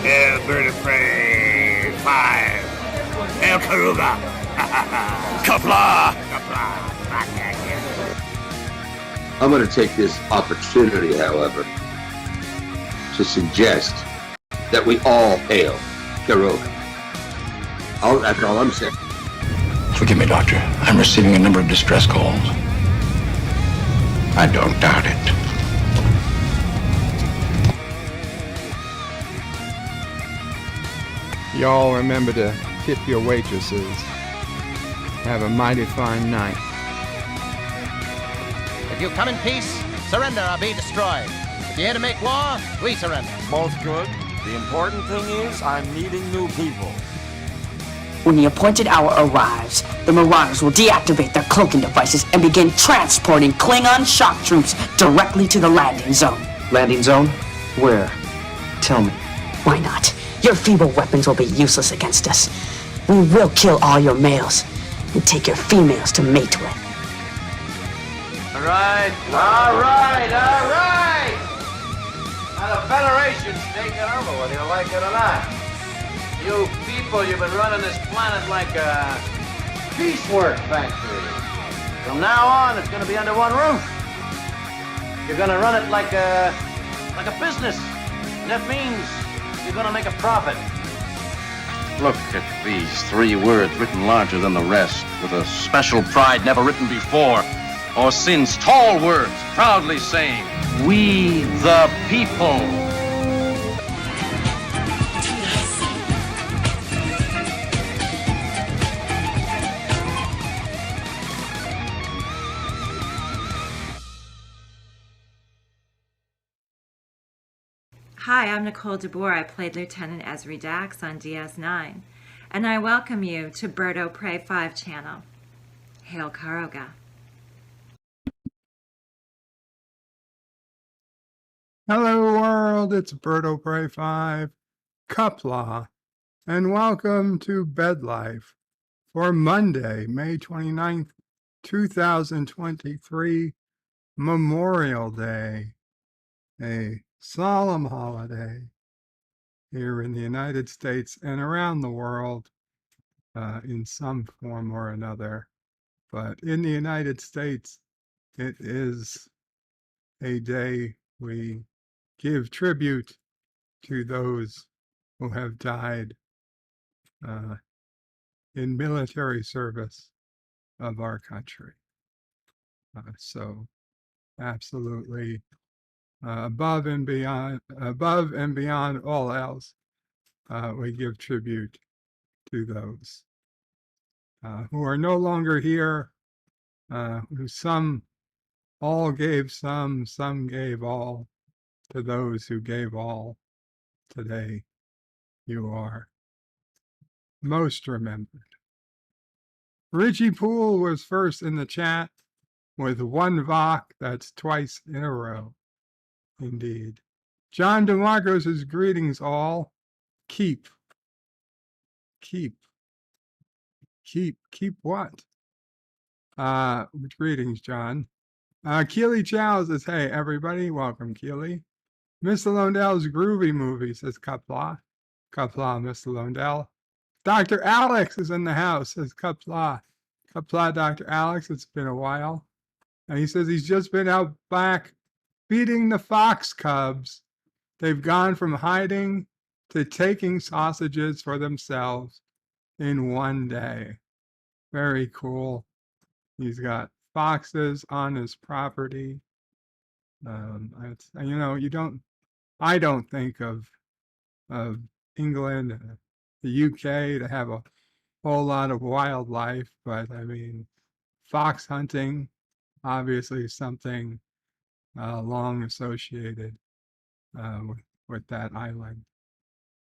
Bird of Prey 5. Hail Karuga. Kapla! Kapla. I'm going to take this opportunity, however, to suggest that we all hail Karuga. That's all I'm saying. Forgive me, Doctor. I'm receiving a number of distress calls. I don't doubt it. Y'all remember to tip your waitresses. Have a mighty fine night. If you come in peace, surrender or be destroyed. If you're here to make war, we surrender. Both good. The important thing is I'm meeting new people. When the appointed hour arrives, the Marauders will deactivate their cloaking devices and begin transporting Klingon shock troops directly to the landing zone. Landing zone? Where? Tell me. Why not? Your feeble weapons will be useless against us. We will kill all your males and take your females to mate with. All right. Now the Federation's taking over, whether you like it or not. You people, you've been running this planet like a piecework factory. From now on, it's going to be under one roof. You're going to run it like a business. And that means you're going to make a profit. Look at these 3 words written larger than the rest, with a special pride never written before or since. Tall words, proudly saying, "We the people." Hi, I'm Nicole DeBoer. I played Lieutenant Ezri Dax on DS9, and I welcome you to Bird of Prey 5 channel. Hail Karuga. Hello world, it's Bird of Prey 5, Kapla, and welcome to Bed Life for Monday, May 29th, 2023, Memorial Day, a solemn holiday here in the United States and around the world in some form or another. But in the United States, it is a day we give tribute to those who have died in military service of our country. So absolutely above and beyond all else, we give tribute to those who are no longer here, who some all gave some gave all. To those who gave all, today you are most remembered. Richie Poole was first in the chat with 1 Vok, that's twice in a row. Indeed. John DeMarco says, greetings all. Keep what? Greetings, John. Keely Chow says, hey, everybody, welcome, Keely. Mr. Londell's groovy movie, says Kapla. Kapla, Mr. Londell. Dr. Alex is in the house, says Kapla. Kapla, Dr. Alex, it's been a while. And he says he's just been out back feeding the fox cubs. They've gone from hiding to taking sausages for themselves in one day. Very cool. He's got foxes on his property. I don't think of England, the UK to have a whole lot of wildlife, but I mean, fox hunting, obviously something long associated with that island.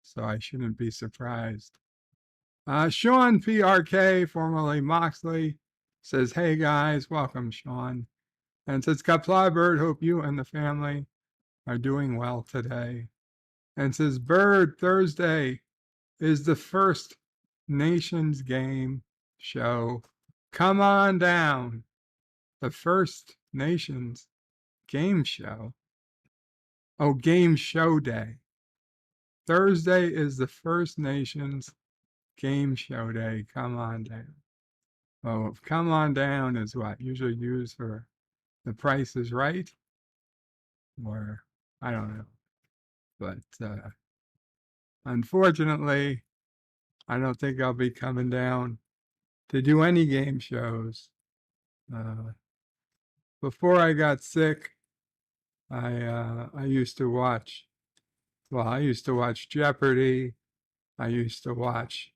So I shouldn't be surprised. Sean PRK, formerly Moxley, says, hey guys, welcome Sean. And says, Kapla Bird, hope you and the family are doing well today. And says, Bird, Thursday is the First Nations game show. Come on down. The First Nations game show. Oh, game show day. Thursday is the First Nations game show day. Come on down. Oh, come on down is what usually used for The Price is Right, or I don't know. But unfortunately, I don't think I'll be coming down to do any game shows. Before I got sick, I used to watch. Well, I used to watch Jeopardy. I used to watch.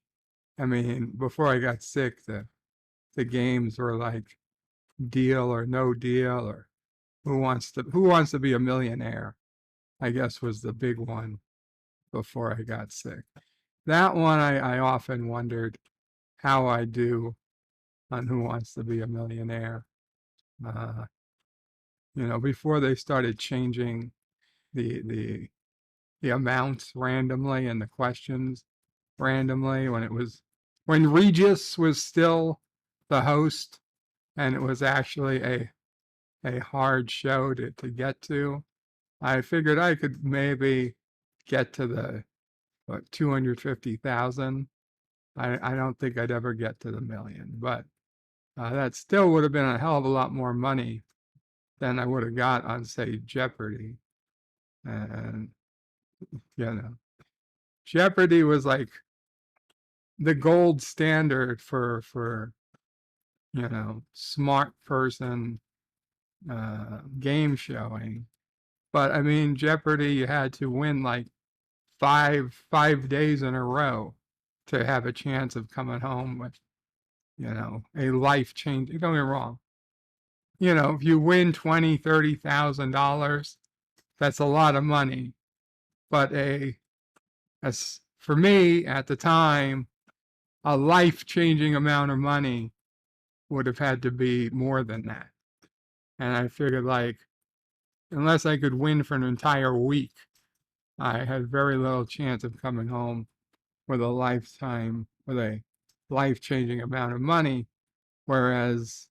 I mean, before I got sick, the games were like Deal or No Deal, or Who Wants to Be a Millionaire, I guess was the big one before I got sick. That one I often wondered how I do on Who Wants to Be a Millionaire. Before they started changing the amounts randomly and the questions randomly, when Regis was still the host, and it was actually a hard show to get to. I figured I could maybe get to the 250,000. I don't think I'd ever get to the million, but that still would have been a hell of a lot more money than I would have got on, say, Jeopardy. And Jeopardy was like the gold standard for smart person game showing. But I mean, Jeopardy, you had to win like five days in a row to have a chance of coming home with, a life change. Don't get me wrong. If you win $20,000, $30,000, that's a lot of money. But as for me at the time, a life-changing amount of money would have had to be more than that. And I figured, like, unless I could win for an entire week, I had very little chance of coming home with a life-changing amount of money. Whereas,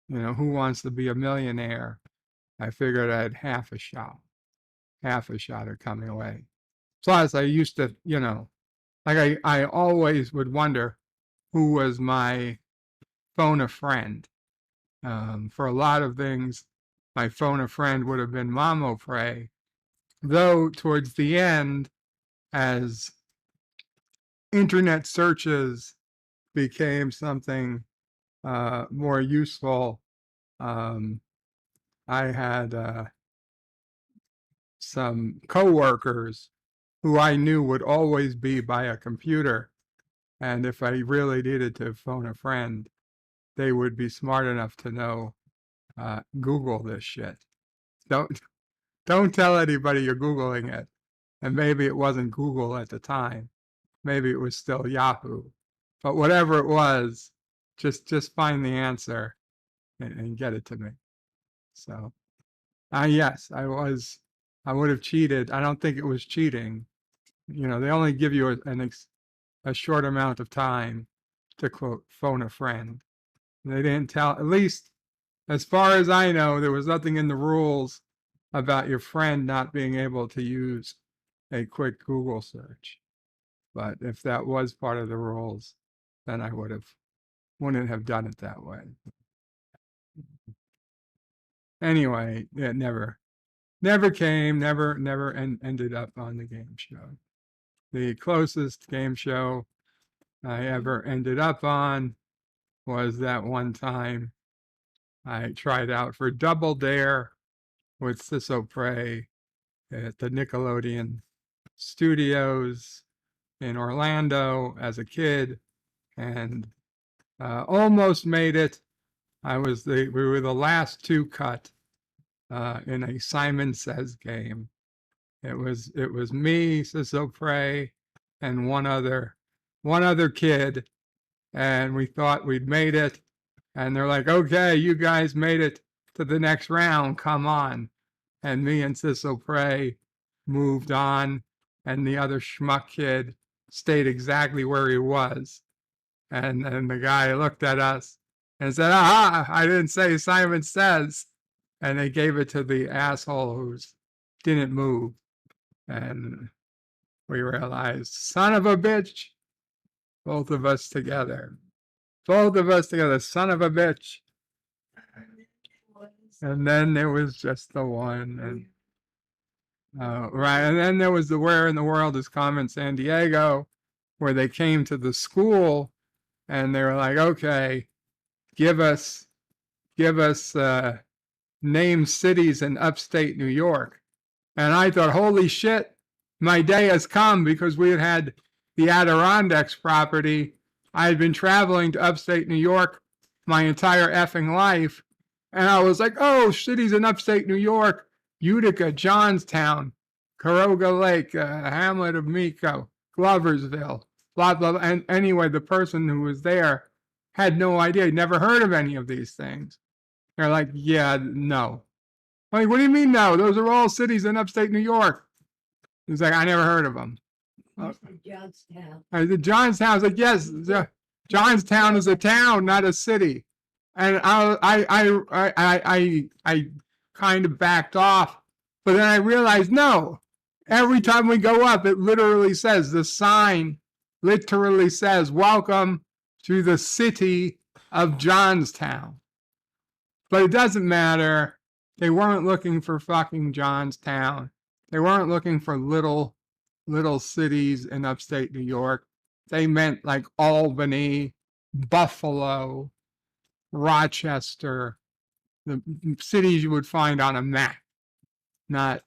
Who Wants to Be a Millionaire, I figured I had half a shot of coming away. Plus, I used to, like I always would wonder who was my phone a friend. For a lot of things, my phone a friend would have been Mamo Prey. Though towards the end, as internet searches became something more useful, I had some coworkers who I knew would always be by a computer. And if I really needed to phone a friend, they would be smart enough to know, Google this shit. Don't tell anybody you're Googling it. And maybe it wasn't Google at the time. Maybe it was still Yahoo. But whatever it was, just find the answer and get it to me. So, yes, I would have cheated. I don't think it was cheating. They only give you a short amount of time to, quote, phone a friend. They didn't tell, at least as far as I know, there was nothing in the rules about your friend not being able to use a quick Google search. But if that was part of the rules, then I wouldn't have done it that way. Anyway, it never came, never ended up on the game show. The closest game show I ever ended up on was that one time I tried out for Double Dare with Sissel Prey at the Nickelodeon Studios in Orlando as a kid, and almost made it. We were the last two cut in a Simon Says game. It was me, Sissel Prey, and one other kid, and we thought we'd made it. And they're like, "Okay, you guys made it to the next round. Come on." And me and Sissel Prey moved on, and the other schmuck kid stayed exactly where he was. And the guy looked at us and said, "Aha, I didn't say Simon Says." And they gave it to the asshole who didn't move. And we realized, son of a bitch, both of us together. Both of us together, son of a bitch. And then there was just the one. And right. And then there was the Where in the World is Carmen Sandiego, where they came to the school and they were like, okay, give us name cities in upstate New York. And I thought, holy shit, my day has come, because we had the Adirondacks property. I had been traveling to upstate New York my entire effing life. And I was like, oh, cities in upstate New York, Utica, Johnstown, Caroga Lake, Hamlet of Miko, Gloversville, blah, blah, blah. And anyway, the person who was there had no idea. He'd never heard of any of these things. They're like, yeah, no. I'm like, what do you mean no? Those are all cities in upstate New York. He's like, I never heard of them. Johnstown. I said, Johnstown. I was like, yes, Johnstown is a town, not a city. And I kind of backed off, but then I realized, no, every time we go up, it literally says, the sign literally says, welcome to the city of Johnstown. But it doesn't matter. They weren't looking for fucking Johnstown. They weren't looking for little cities in upstate New York. They meant like Albany, Buffalo, Rochester, the cities you would find on a map. Not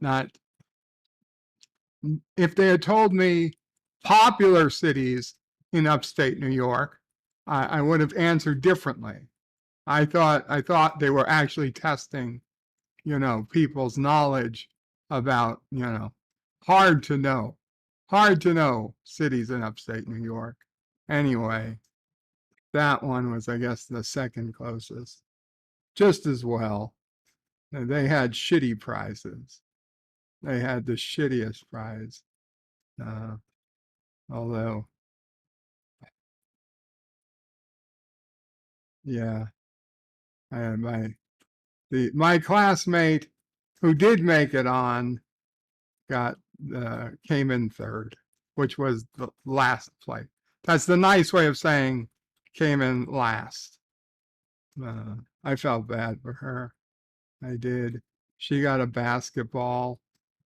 if they had told me popular cities in upstate New York, I would have answered differently. I thought they were actually testing, people's knowledge about, hard to know cities in upstate New York. Anyway, that one was, I guess, the second closest. Just as well. They had shitty prizes. They had the shittiest prize. Although, yeah, I had my classmate who did make it on came in third, which was the last place. That's the nice way of saying came in last. I felt bad for her. I did. She got a basketball.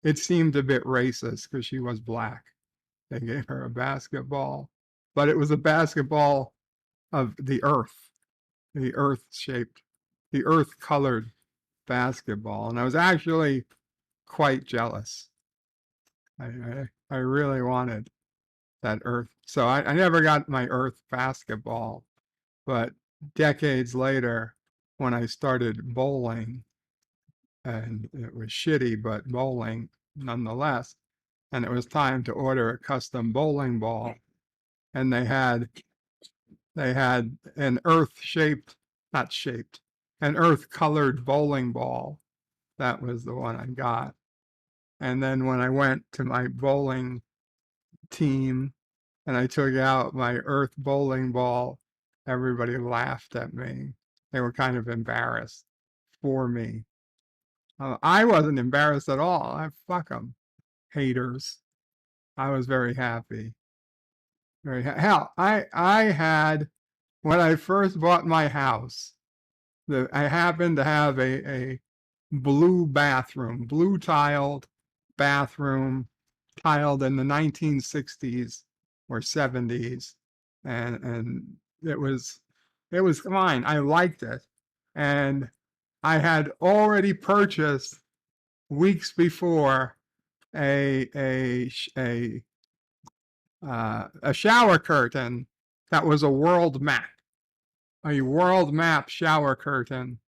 It seemed a bit racist because she was black. They gave her a basketball, but it was a basketball of the earth colored basketball. And I was actually quite jealous. I really wanted that earth. So I never got my earth basketball, but decades later, when I started bowling, and it was shitty, but bowling nonetheless, and it was time to order a custom bowling ball, and they had an an earth colored bowling ball. That was the one I got. And then when I went to my bowling team and I took out my earth bowling ball, everybody laughed at me. They were kind of embarrassed for me. I wasn't embarrassed at all. Fuck them, haters. I was very happy. Hell, I had, when I first bought my house, I happened to have a blue tiled bathroom, tiled in the 1960s or 70s, and it was fine. I liked it, and I had already purchased weeks before a shower curtain that was a world map shower curtain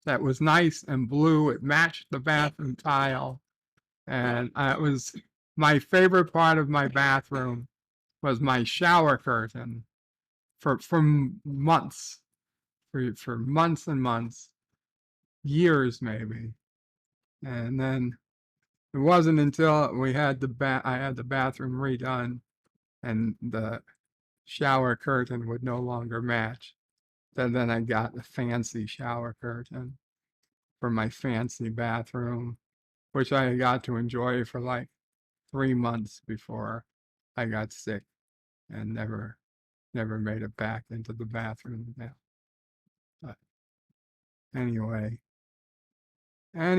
that was nice and blue. It matched the bathroom tile, and it was my favorite part of my bathroom was my shower curtain for months, for months and months, years maybe. And then it wasn't until I had the bathroom redone and the shower curtain would no longer match, then I got a fancy shower curtain for my fancy bathroom, which I got to enjoy for like 3 months before I got sick and never made it back into the bathroom now. But anyway, I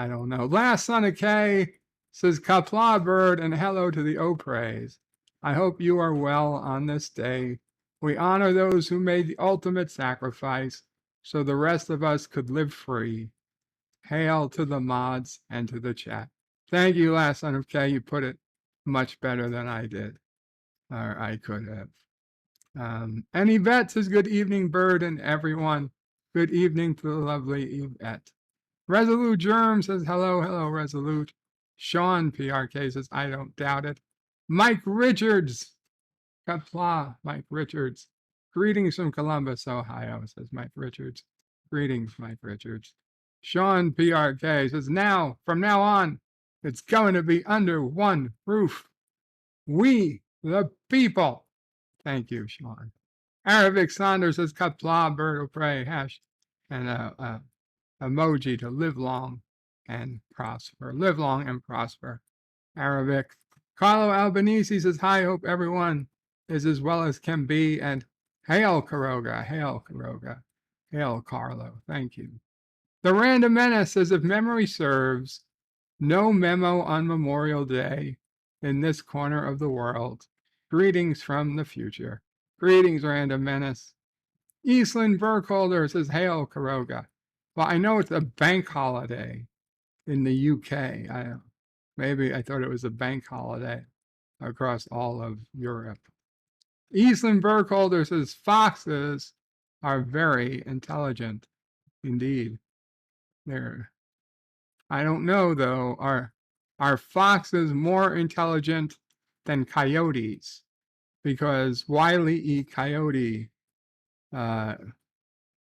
don't know. Last Son of K says Kapla Bird and hello to the Oprays. I hope you are well on this day. We honor those who made the ultimate sacrifice so the rest of us could live free. Hail to the mods and to the chat. Thank you, Last Son of K. You put it much better than I did, or I could have. And Yvette says, good evening, Bird and everyone. Good evening to the lovely Yvette. Resolute Germ says, hello, Resolute. Sean PRK says, I don't doubt it. Mike Richards. Kapla, Mike Richards. Greetings from Columbus, Ohio, says Mike Richards. Greetings, Mike Richards. Sean PRK says, from now on, it's going to be under one roof. We, the people. Thank you, Sean. Arabic Saunders says, Kapla, Bird will pray, hash, and emoji to live long and prosper. Live long and prosper. Arabic. Carlo Albanese says, hi, hope everyone is as well as can be, and hail Quiroga, hail Quiroga, hail Carlo, thank you. The Random Menace says, if memory serves, no memo on Memorial Day in this corner of the world. Greetings from the future. Greetings, Random Menace. Eastland Burkholder says, hail Quiroga. Well, I know it's a bank holiday in the UK. Maybe I thought it was a bank holiday across all of Europe. Eastland Burkholder says, foxes are very intelligent. Indeed. I don't know, though. Are foxes more intelligent than coyotes? Because Wile E. Coyote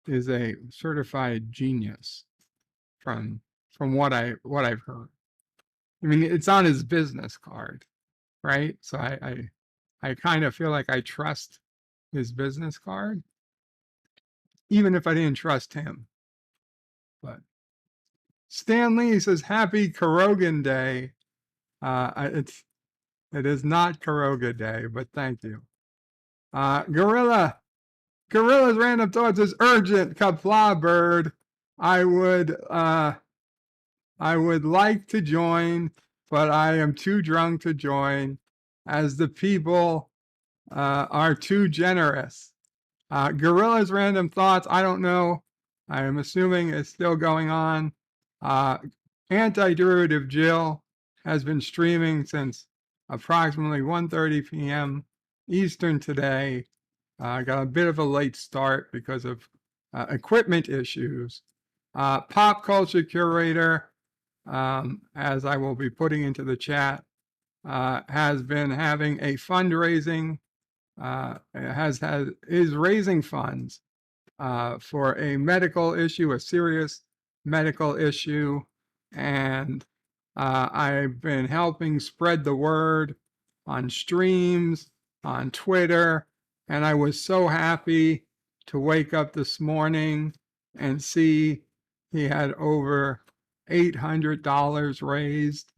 is a certified genius from what I've heard. I mean, it's on his business card, right? So I kind of feel like I trust his business card, even if I didn't trust him. But Stan Lee says, happy Quirogan Day. It is not Quiroga Day, but thank you. Gorilla's Random Thoughts is urgent. Kapla Bird. I would like to join, but I am too drunk to join, as the people are too generous. Gorilla's Random Thoughts, I don't know. I am assuming it's still going on. Anti-Derivative Jill has been streaming since approximately 1:30 p.m. Eastern today. Got a bit of a late start because of equipment issues. Pop Culture Curator, as I will be putting into the chat, has been having a fundraising, is raising funds for a medical issue, a serious medical issue, and I've been helping spread the word on streams, on Twitter, and I was so happy to wake up this morning and see he had over $800 raised.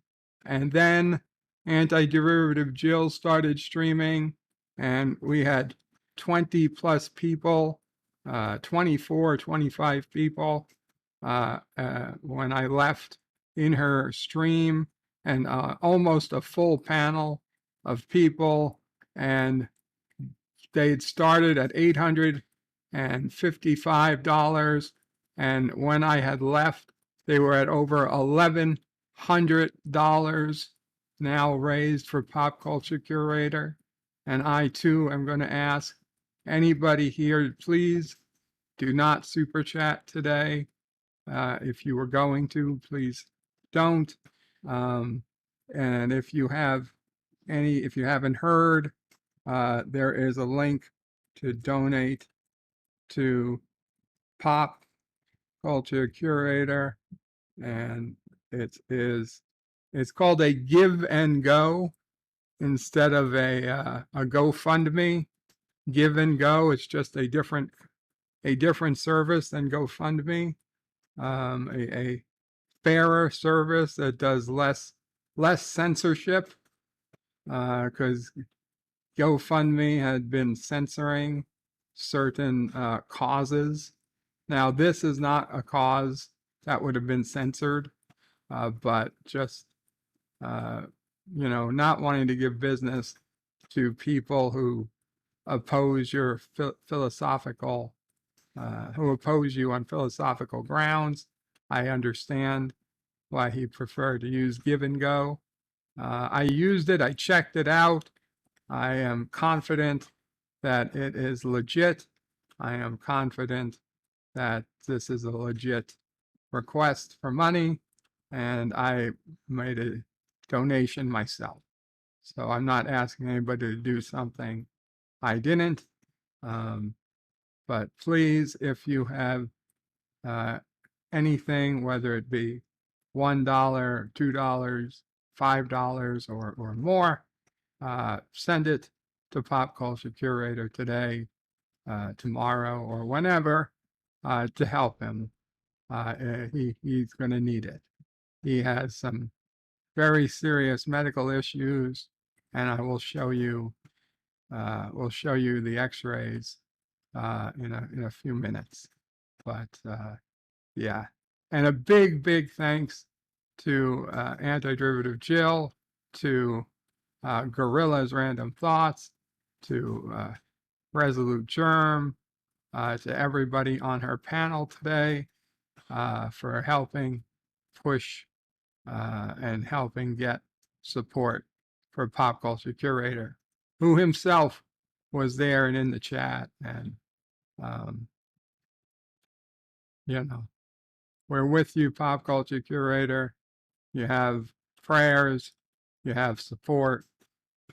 And then Anti-Derivative Jill started streaming, and we had 20 plus people, 24, 25 people when I left in her stream, and almost a full panel of people. And they'd started at $855. And when I had left, they were at over $1,100 now raised for Pop Culture Curator. And I too am going to ask anybody here, please do not super chat today. If you were going to, please don't. And if you haven't heard, there is a link to donate to Pop Culture Curator, and it's called a Give and Go instead of a GoFundMe. Give and Go, it's just a different service than GoFundMe, a fairer service that does less less censorship, because GoFundMe had been censoring certain causes. Now, this is not a cause that would have been censored, but just, not wanting to give business to people who oppose your philosophical, who oppose you on philosophical grounds. I understand why he preferred to use Give and Go. I used it, I checked it out. I am confident that it is legit. I am confident that this is a legit request for money, and I made a donation myself. So I'm not asking anybody to do something I didn't. But please, if you have anything, whether it be $1, $2, $5, or more, send it to Pop Culture Curator today, tomorrow, or whenever, to help him. He's going to need it. He has some very serious medical issues, and I will show you. We'll show you the X-rays in a few minutes. But yeah, and a big thanks to Antiderivative Jill, to Gorilla's Random Thoughts, to Resolute Germ, to everybody on her panel today for helping push and helping get support for Pop Culture Curator, who himself was there and in the chat. And, we're with you, Pop Culture Curator. You have prayers, you have support,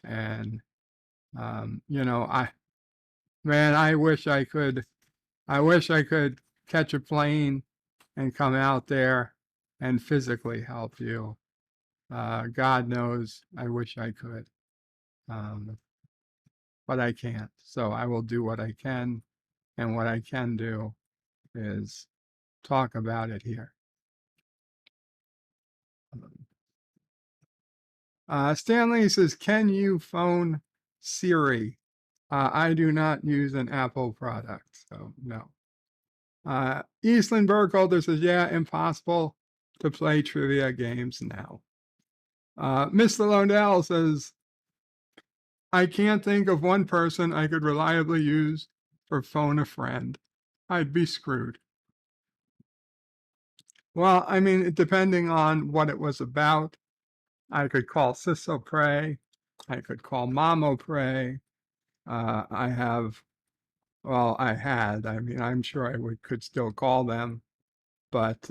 and, I wish I could catch a plane and come out there and physically help you. God knows I wish I could. But I can't. So I will do what I can. And what I can do is talk about it here. Stanley says, can you phone Siri? I do not use an Apple product, so no. Eastland Burkholder says, yeah, impossible to play trivia games now. Mr. Londell says, I can't think of one person I could reliably use for phone a friend. I'd be screwed. Well, I mean, depending on what it was about, I could call Sisso Prey. I could call Mamo Prey. I had, I mean, I'm sure I could still call them, but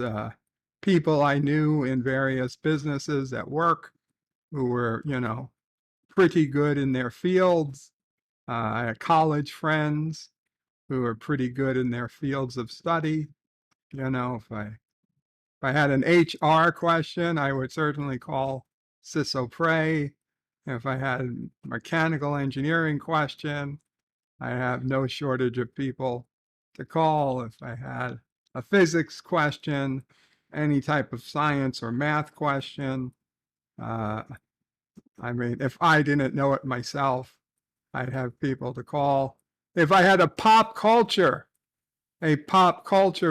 people I knew in various businesses at work who were, pretty good in their fields. I had college friends who were pretty good in their fields of study. If I had an HR question, I would certainly call Sisso Prey. If I had a mechanical engineering question, I have no shortage of people to call. If I had a physics question, any type of science or math question, I mean, if I didn't know it myself, I'd have people to call. If I had a pop culture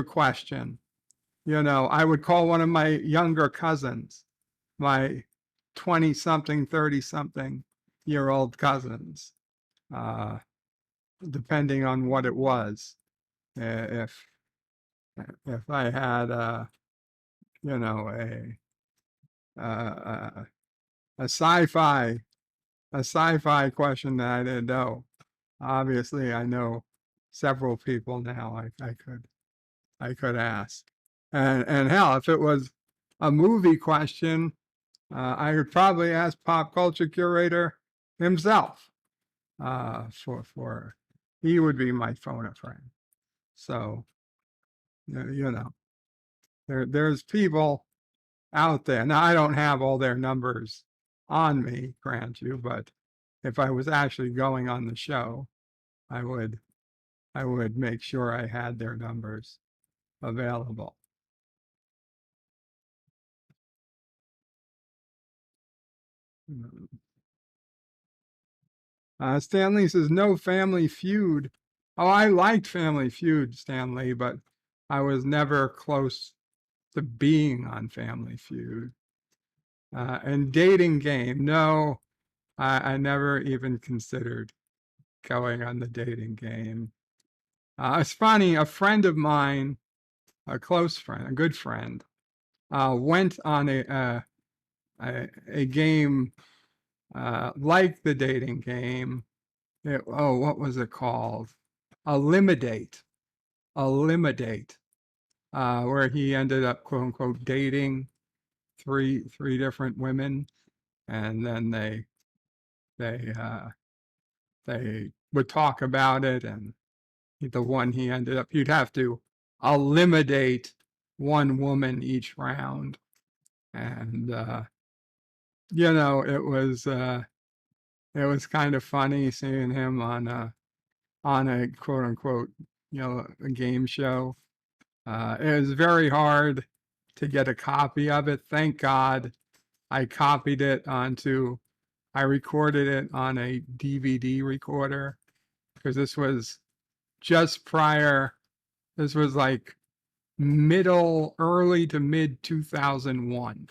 question, I would call one of my younger cousins, my 20-something, 30-something year old cousins, depending on what it was. If I had a sci-fi question that I didn't know, obviously I know several people now I could ask. And hell, if it was a movie question, I would probably ask Pop Culture Curator himself. For he would be my phone a friend. So, there's people out there. Now, I don't have all their numbers on me, grant you, but if I was actually going on the show, I would make sure I had their numbers available. Stanley says, no Family Feud. Oh, I liked Family Feud, Stanley, but I was never close to being on Family Feud. And Dating Game, no, I never even considered going on the Dating Game. It's funny, a friend of mine, a close friend, a good friend, went on a game like the Dating Game. What was it called? Eliminate, where he ended up, quote unquote, dating three different women, and then they would talk about it, and the one he ended up, you'd have to eliminate one woman each round, and you know, it was kind of funny seeing him on a quote unquote, you know, a game show. It was very hard to get a copy of it. Thank God I copied it I recorded it on a DVD recorder, because this was just prior, this was like early to mid 2001.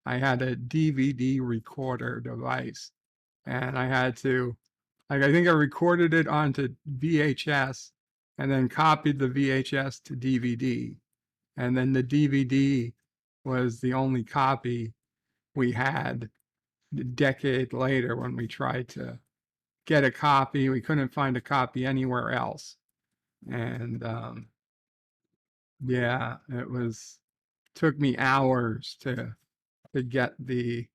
I had a DVD recorder device, and I had to, I think I recorded it onto VHS and then copied the VHS to DVD. And then the DVD was the only copy we had. A decade later, when we tried to get a copy, we couldn't find a copy anywhere else. And yeah, took me hours to get the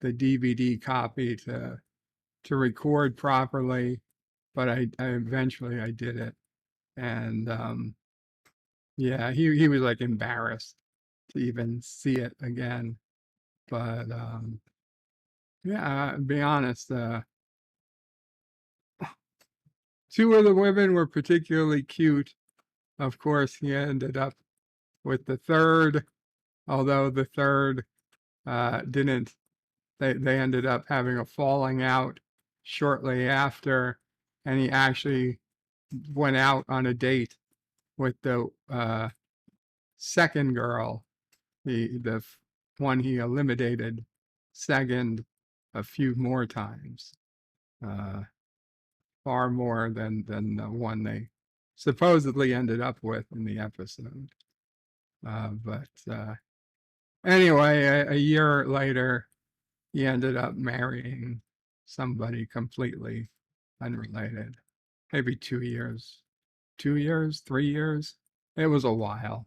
DVD copy to record properly, but I eventually I did it. And yeah, he was like embarrassed to even see it again. But yeah, to be honest, two of the women were particularly cute. Of course, he ended up with the third, although the third didn't. They ended up having a falling out shortly after, and he actually went out on a date with the second girl, the one he eliminated second a few more times, far more than the one they supposedly ended up with in the episode. But anyway, a year later, he ended up marrying somebody completely unrelated. Maybe 2 years, 3 years. It was a while.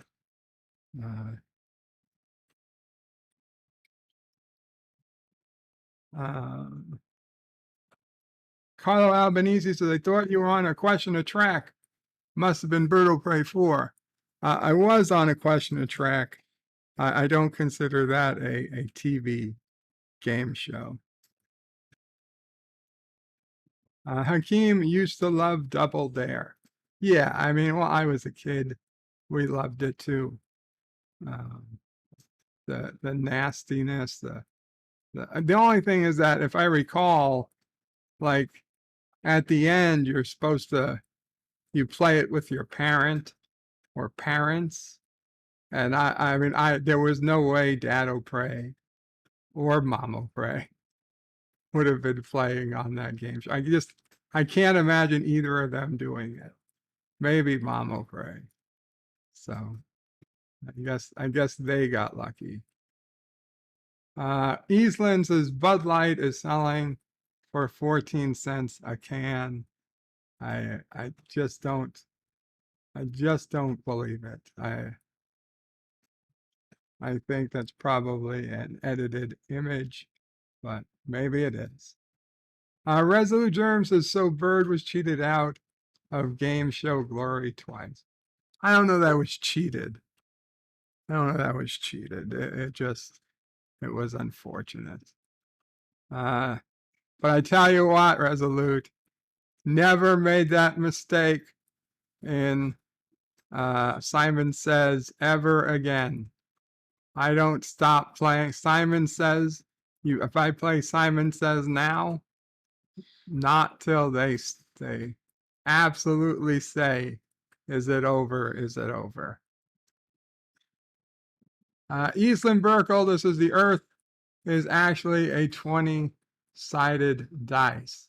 Carlo Albanese says, I thought you were on a Question of Track. Must have been Bird of Prey 4. I was on a Question of Track. I don't consider that a TV game show. Hakeem used to love Double Dare. Yeah, I mean, well, I was a kid. We loved it too. The nastiness, the only thing is that if I recall, like at the end, you're supposed to, you play it with your parent or parents. And I mean, there was no way Dad O'Prey or Mom O'Prey would have been playing on that game show. I can't imagine either of them doing it. Maybe Mom O'Prey. So I guess they got lucky. Eastland says Bud Light is selling for 14 cents a can. I just don't believe it. I think that's probably an edited image, but maybe it is. Resolute Germ says, so Bird was cheated out of game show glory twice. I don't know that was cheated. It was unfortunate. But I tell you what, Resolute, never made that mistake in Simon Says ever again. I don't stop playing. Simon Says if I play Simon Says Now, not till they absolutely say, is it over? Is it over? Eastland Burkle, this is the Earth, is actually a 20-sided dice.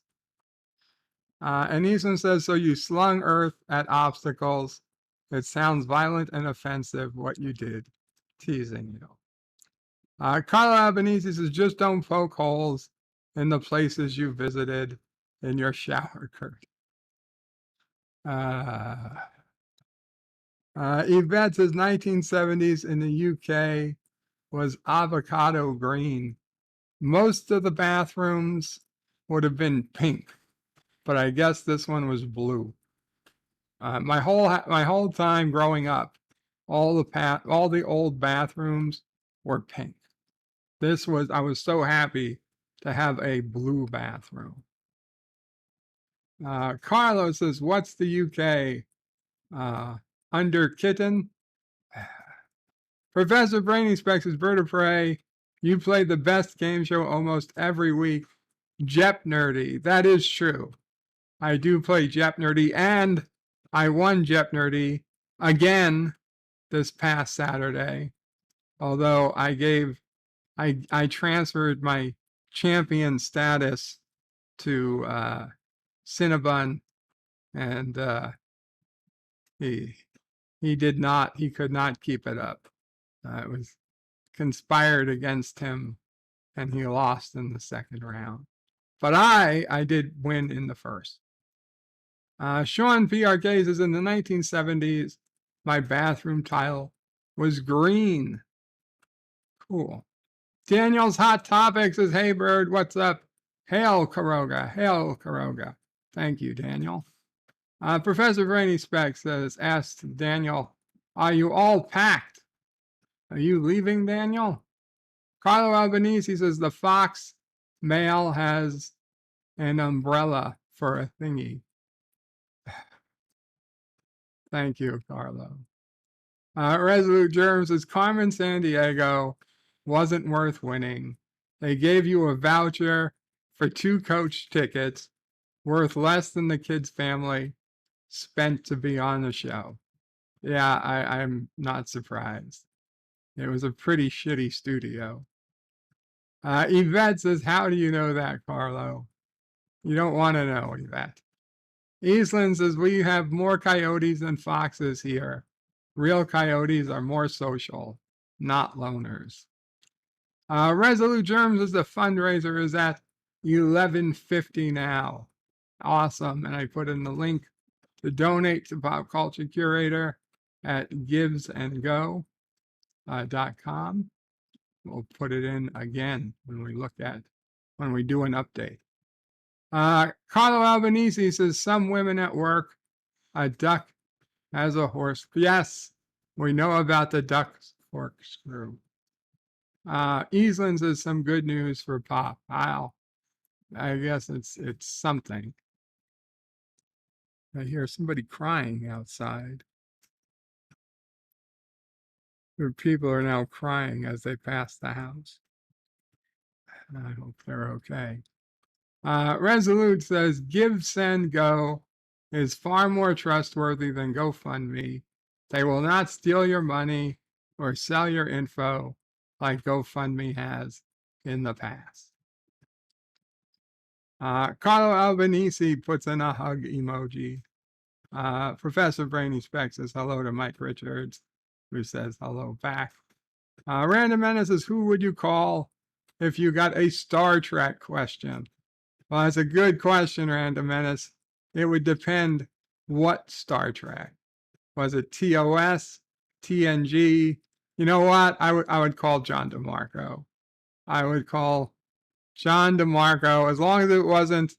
And Eastland says, so you slung Earth at obstacles. It sounds violent and offensive what you did, teasing you. Carlo Albanese says, just don't poke holes in the places you visited in your shower curtain. Yvette says 1970s in the UK was avocado green. Most of the bathrooms would have been pink, but I guess this one was blue. My whole time growing up, all the old bathrooms were pink. I was so happy to have a blue bathroom. Carlos says, what's the UK? Under kitten? Professor Brainy Specs says, Bird of Prey, you play the best game show almost every week. Jep Nerdy, that is true. I do play Jep Nerdy, and I won Jep Nerdy again this past Saturday. Although I transferred my champion status to Cinnabon, and he could not keep it up. It was conspired against him, and he lost in the second round. But I did win in the first. Sean PRK says, in the 1970s, my bathroom tile was green. Cool. Daniel's Hot Topic says, hey, Bird, what's up? Hail, Karoga. Hail, Karoga. Thank you, Daniel. Professor Brainy Specs says, asked Daniel, are you all packed? Are you leaving, Daniel? Carlo Albanese says, the Fox male has an umbrella for a thingy. Thank you, Carlo. Resolute Germs says, Carmen Sandiego wasn't worth winning. They gave you a voucher for 2 coach tickets worth less than the kid's family spent to be on the show. Yeah, I'm not surprised. It was a pretty shitty studio. Yvette says, how do you know that, Carlo? You don't want to know, Yvette. Eastland says, we have more coyotes than foxes here. Real coyotes are more social, not loners. Resolute Germs says the fundraiser is at $11.50 now. Awesome. And I put in the link to donate to Pop Culture Curator at givesandgo.com. We'll put it in again when we do an update. Carlo Albanese says, some women at work, a duck has a horse. Yes, we know about the duck corkscrew. Eastland says, some good news for Pop. I guess it's something. I hear somebody crying outside. The people are now crying as they pass the house. I hope they're okay. Resolute says, Give, Send, Go is far more trustworthy than GoFundMe. They will not steal your money or sell your info like GoFundMe has in the past. Carlo Albanese puts in a hug emoji. Professor Brainy Specs says hello to Mike Richards, who says hello back. Random Menace says, who would you call if you got a Star Trek question? Well, that's a good question, Random Menace. It would depend what Star Trek. Was it TOS, TNG? You know what? I would call John DeMarco. I would call John DeMarco, as long as it wasn't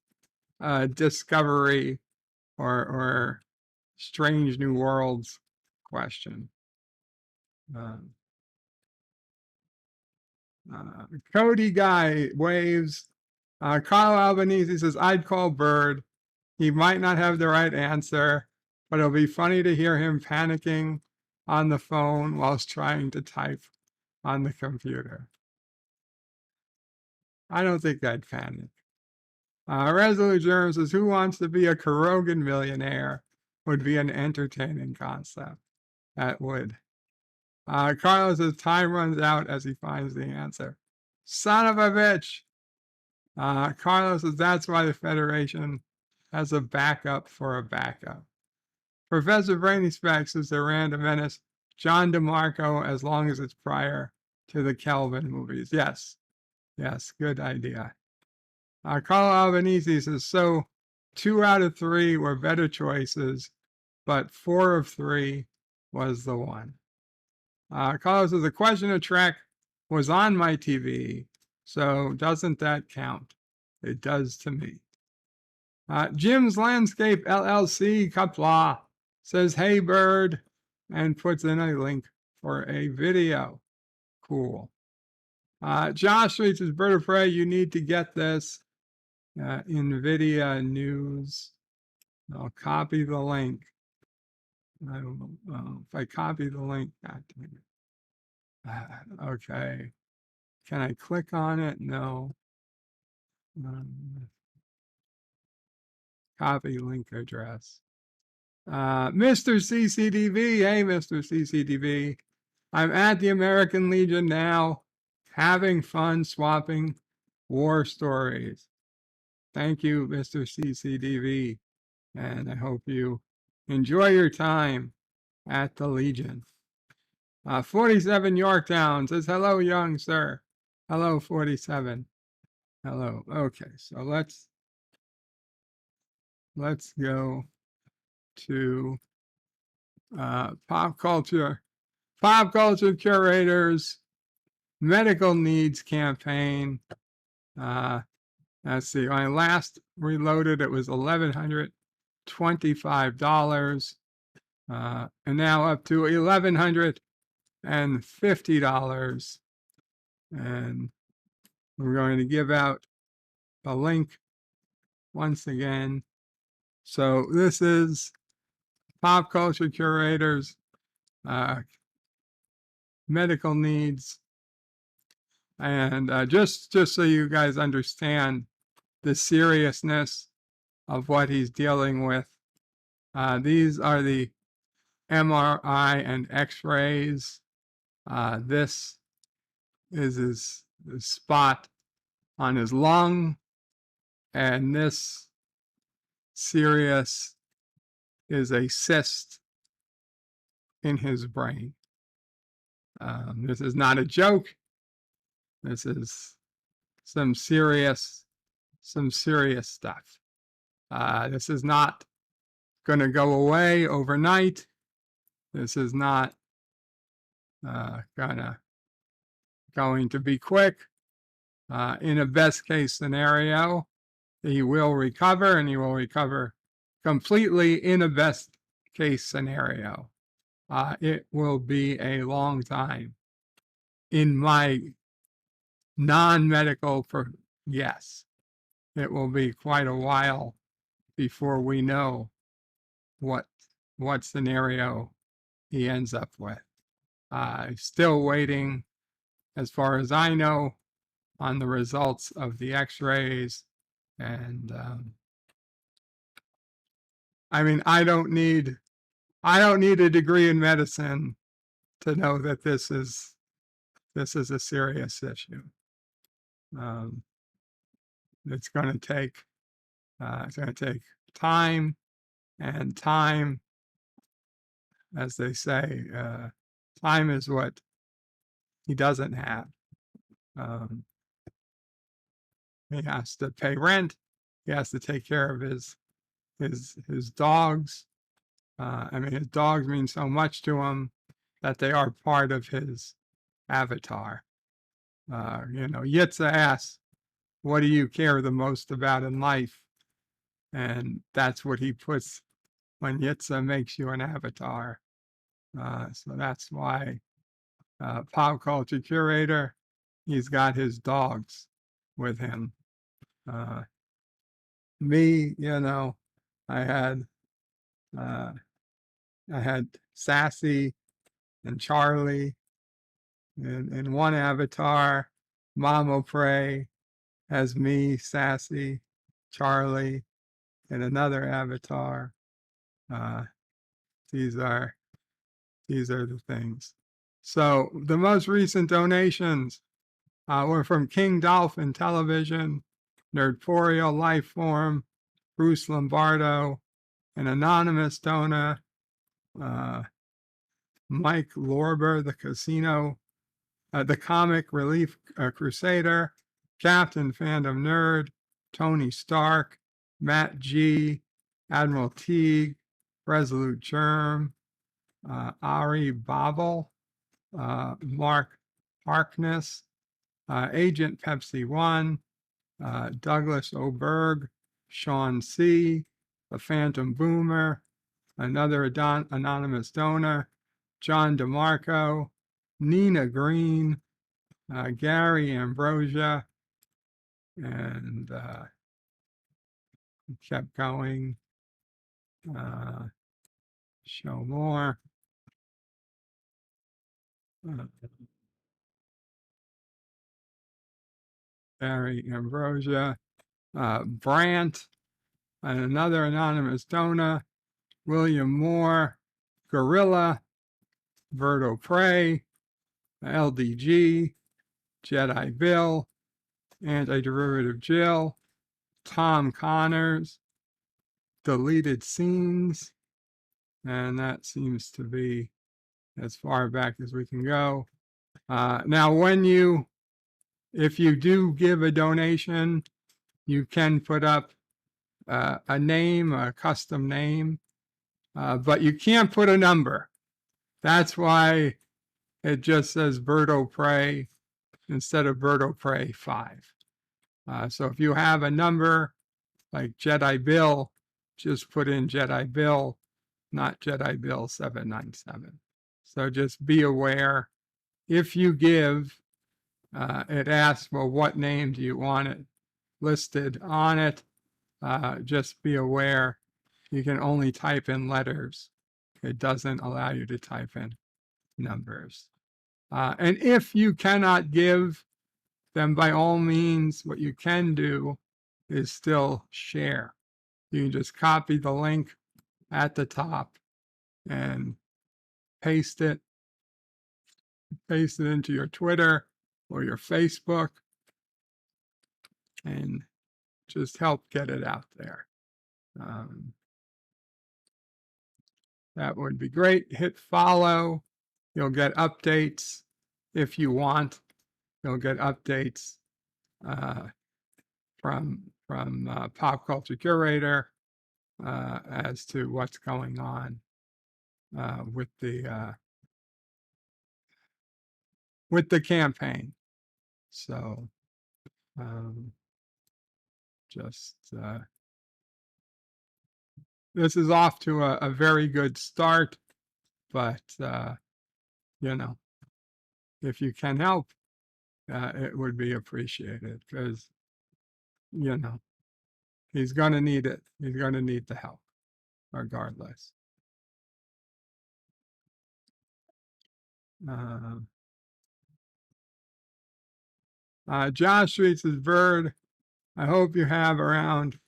Discovery or Strange New Worlds question. Cody Guy waves. Carl Albanese says, I'd call Bird. He might not have the right answer, but it'll be funny to hear him panicking on the phone whilst trying to type on the computer. I don't think I'd panic. Resolute Germ says, who wants to be a Kurogan millionaire? Would be an entertaining concept. That would. Carlos says, time runs out as he finds the answer. Son of a bitch. Carlos says, that's why the Federation has a backup for a backup. Professor Brainy Specs is the random menace. John DeMarco, as long as it's prior to the Kelvin movies. Yes. Yes, good idea. Carlo Albanese says, so 2 out of 3 were better choices, but 4 of 3 was the one. Carlo says, the question of Trek was on my TV, so doesn't that count? It does to me. Jim's Landscape LLC, Kapla, says, hey, bird, and puts in a link for a video. Cool. Josh reads his Bird of Prey, you need to get this. NVIDIA News. I'll copy the link. I don't know if I copy the link. Okay. Can I click on it? No. Copy link address. Mr. CCDV. Hey, Mr. CCDV. I'm at the American Legion now, having fun swapping war stories. Thank you, Mr. CCDV, and I hope you enjoy your time at the Legion. 47 Yorktown says, hello, young sir. Hello, 47. Hello. Okay, so let's go to pop culture curators medical needs campaign. Let's see, when I last reloaded, it was $1,125, and now up to $1,150. And we're going to give out a link once again. So this is Pop Culture Curators, medical needs. And just so you guys understand the seriousness of what he's dealing with, these are the MRI and X-rays. This is his spot on his lung, and this serious is a cyst in his brain. This is not a joke. This is some serious stuff. This is not going to go away overnight. This is not going to be quick. In a best case scenario, he will recover, and he will recover completely. In a best case scenario, it will be a long time. In my non-medical, yes, it will be quite a while before we know what scenario he ends up with. Still waiting, as far as I know, on the results of the X-rays, and I mean, I don't need a degree in medicine to know that this is a serious issue. It's going to take time, and time, as they say, time is what he doesn't have. He has to pay rent. He has to take care of his dogs. I mean, his dogs mean so much to him that they are part of his avatar. Yitzhak asks, what do you care the most about in life? And that's what he puts when Yitzhak makes you an avatar. So that's why Pop Culture Curator, he's got his dogs with him. Me, I had Sassy and Charlie in one avatar, Mama Prey, as me, Sassy, Charlie, and another avatar. These are the things. So the most recent donations were from King Dolphin Television, Nerdporio Lifeform, Bruce Lombardo, an anonymous donor, Mike Lorber, the casino, the comic relief crusader, Captain Fandom Nerd, Tony Stark, Matt G, Admiral Teague, Resolute Germ, Ari Babel, Mark Harkness, Agent Pepsi One, Douglas Oberg, Sean C, the Phantom Boomer, another anonymous donor, John DeMarco, Nina Green, Gary Ambrosia, and kept going. Show more. Gary Ambrosia, Brandt, and another anonymous donor, William Moore, Gorilla, Verto Prey, LDG, Jedi Bill, Antiderivative Jill, Tom Connors, Deleted Scenes, and that seems to be as far back as we can go. Now, if you do give a donation, you can put up a name, a custom name, but you can't put a number. That's why it just says Berto Prey instead of Berto Prey 5. So if you have a number like Jedi Bill, just put in Jedi Bill, not Jedi Bill 797. So just be aware. If you give, it asks, well, what name do you want it listed on it? Just be aware you can only type in letters. It doesn't allow you to type in numbers. And if you cannot give, then by all means, what you can do is still share. You can just copy the link at the top and paste it into your Twitter or your Facebook and just help get it out there. That would be great. Hit follow. You'll get updates if you want. You'll get updates from Pop Culture Curator as to what's going on with the campaign. So this is off to a very good start, but if you can help, it would be appreciated, because he's going to need it. He's going to need the help regardless. Josh Streets' Bird, I hope you have around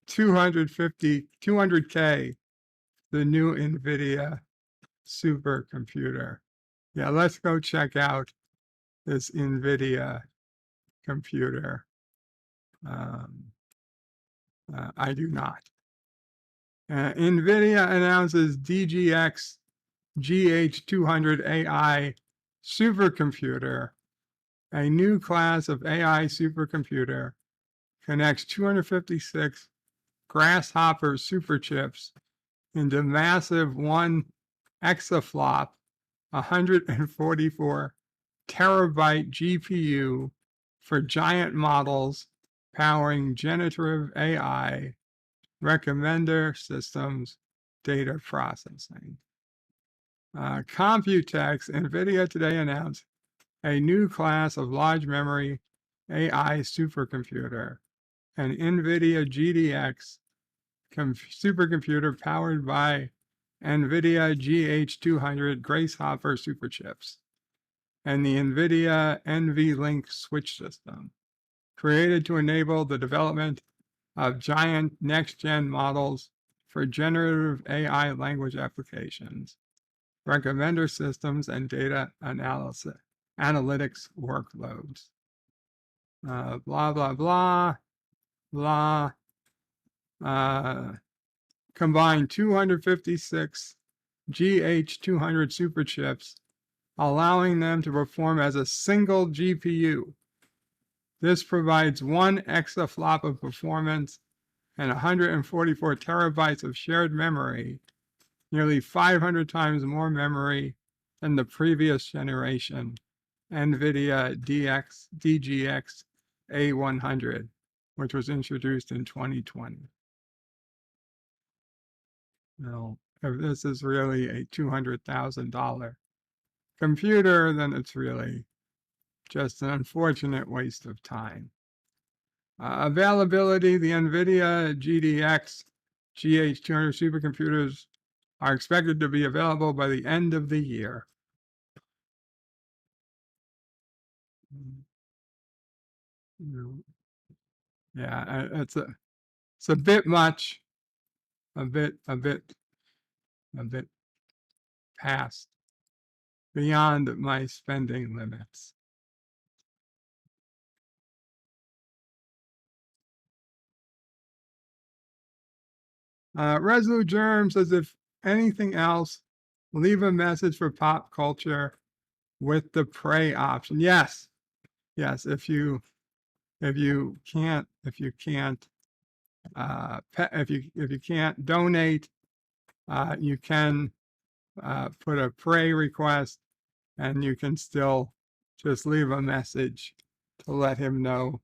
200K, the new NVIDIA supercomputer. Yeah, let's go check out this NVIDIA computer. I do not. NVIDIA announces DGX GH200 AI supercomputer. A new class of AI supercomputer connects 256 Grasshopper superchips into massive 1 exaflop, 144 terabyte GPU for giant models powering generative AI, recommender systems, data processing. Computex, NVIDIA today announced a new class of large memory AI supercomputer, an NVIDIA GDX supercomputer powered by NVIDIA GH200 Grasshopper superchips, and the NVIDIA NVLink switch system. created to enable the development of giant next-gen models for generative AI language applications, recommender systems, and data analytics workloads. Blah, blah, blah, blah. Combine 256 GH200 superchips, allowing them to perform as a single GPU. This provides 1 exaflop of performance and 144 terabytes of shared memory, nearly 500 times more memory than the previous generation NVIDIA DGX A100, which was introduced in 2020. Now, if this is really a $200,000 computer, then it's really just an unfortunate waste of time. Availability, the NVIDIA GDX GH200 supercomputers are expected to be available by the end of the year. Yeah, it's a bit much, a bit past, beyond my spending limits. Resolute Germ says, if anything else, leave a message for pop culture with the pray option. Yes, if you can't donate, you can put a pray request, and you can still just leave a message to let him know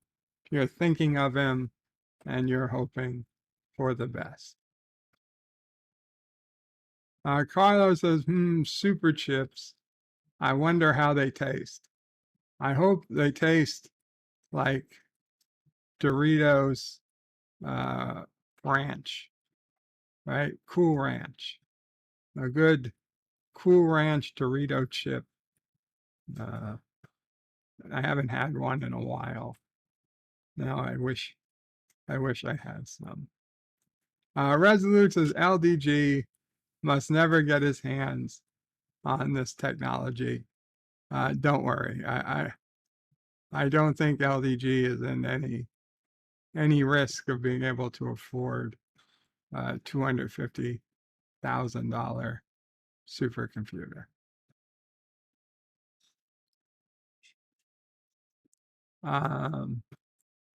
you're thinking of him and you're hoping for the best. Carlos says, super chips. I wonder how they taste. I hope they taste like Doritos Ranch, right? Cool Ranch. A good Cool Ranch Dorito chip. I haven't had one in a while. Now I wish I had some. Resolute says LDG must never get his hands on this technology. Don't worry. I don't think LDG is in any risk of being able to afford $250,000 supercomputer.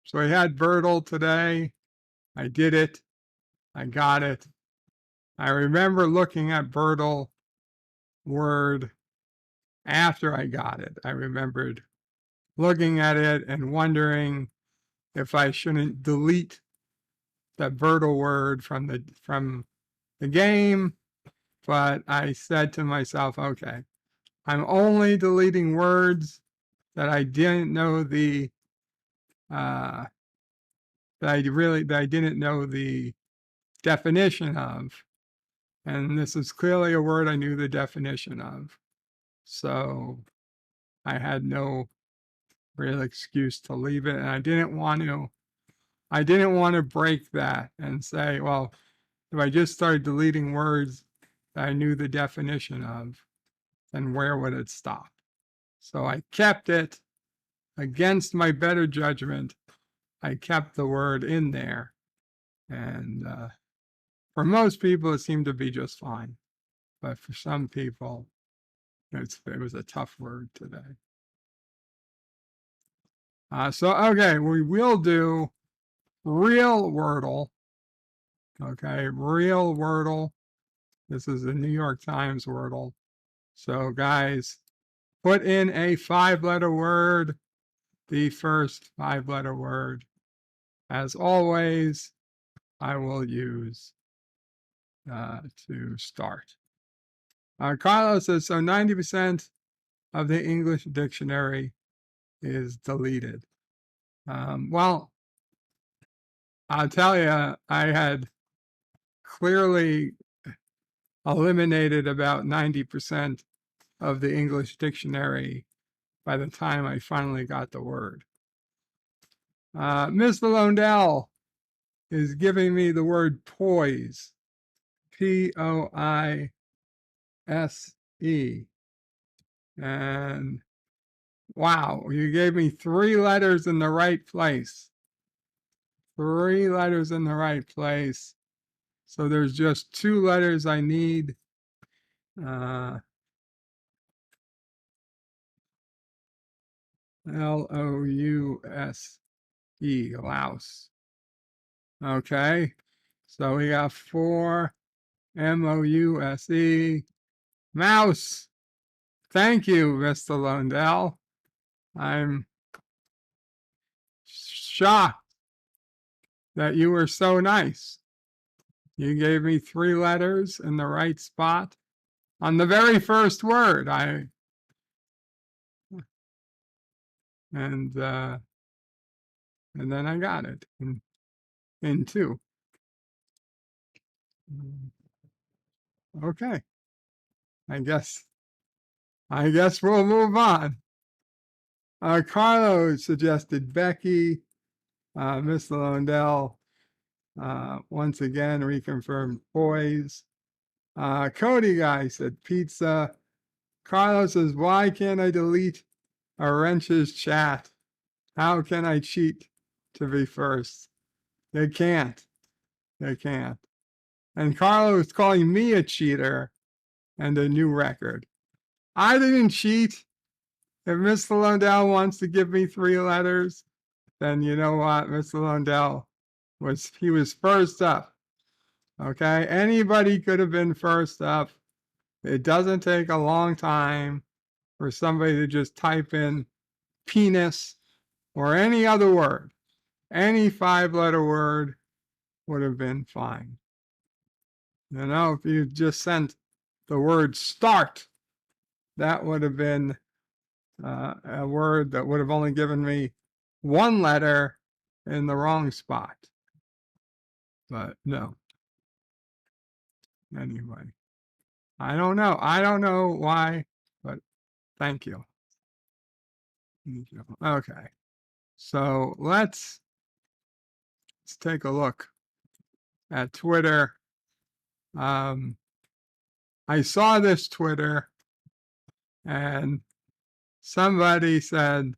So I had Bertle today. I did it. I got it. I remember looking at Bertle Word after I got it. I remembered looking at it and wondering if I shouldn't delete the Bertle Word from the game. But I said to myself, okay, I'm only deleting words that I didn't know the that I didn't know the definition of. And this is clearly a word I knew the definition of. So I had no real excuse to leave it. And I didn't want to break that and say, well, if I just started deleting words that I knew the definition of, then where would it stop? So I kept it against my better judgment. I kept the word in there. And for most people, it seemed to be just fine. But for some people, it was a tough word today. Okay, we will do real Wordle. Okay, real Wordle. This is the New York Times Wordle. So guys, put in a 5-letter word, the first 5-letter word. As always, I will use to start. Carlos says, so 90% of the English dictionary is deleted. Well, I'll tell you, I had clearly eliminated about 90% of the English dictionary by the time I finally got the word. Miss Londell is giving me the word poise. Poise. And wow, you gave me 3 letters in the right place. 3 letters in the right place. So there's just 2 letters I need. Louse, louse. Okay, so we got 4 mouse, mouse. Thank you, Mr. Lundell. I'm shocked that you were so nice. You gave me 3 letters in the right spot on the very first word. And then I got it in 2. Okay. I guess we'll move on. Carlo suggested Becky. Miss Londell once again reconfirmed poise. Cody guy said pizza. Carlo says, why can't I delete a wrench's chat? How can I cheat to be first? They can't. They can't. And Carlo is calling me a cheater and a new record. I didn't cheat. If Mr. Lundell wants to give me 3 letters, then you know what? Mr. Lundell was first up. Okay? Anybody could have been first up. It doesn't take a long time for somebody to just type in penis or any other word. Any 5-letter word would have been fine. You know, if you just sent the word start, that would have been a word that would have only given me 1 letter in the wrong spot. But no. Anyway, I don't know. I don't know why, but thank you. Thank you. Okay. So let's take a look at Twitter. I saw this Twitter and somebody said,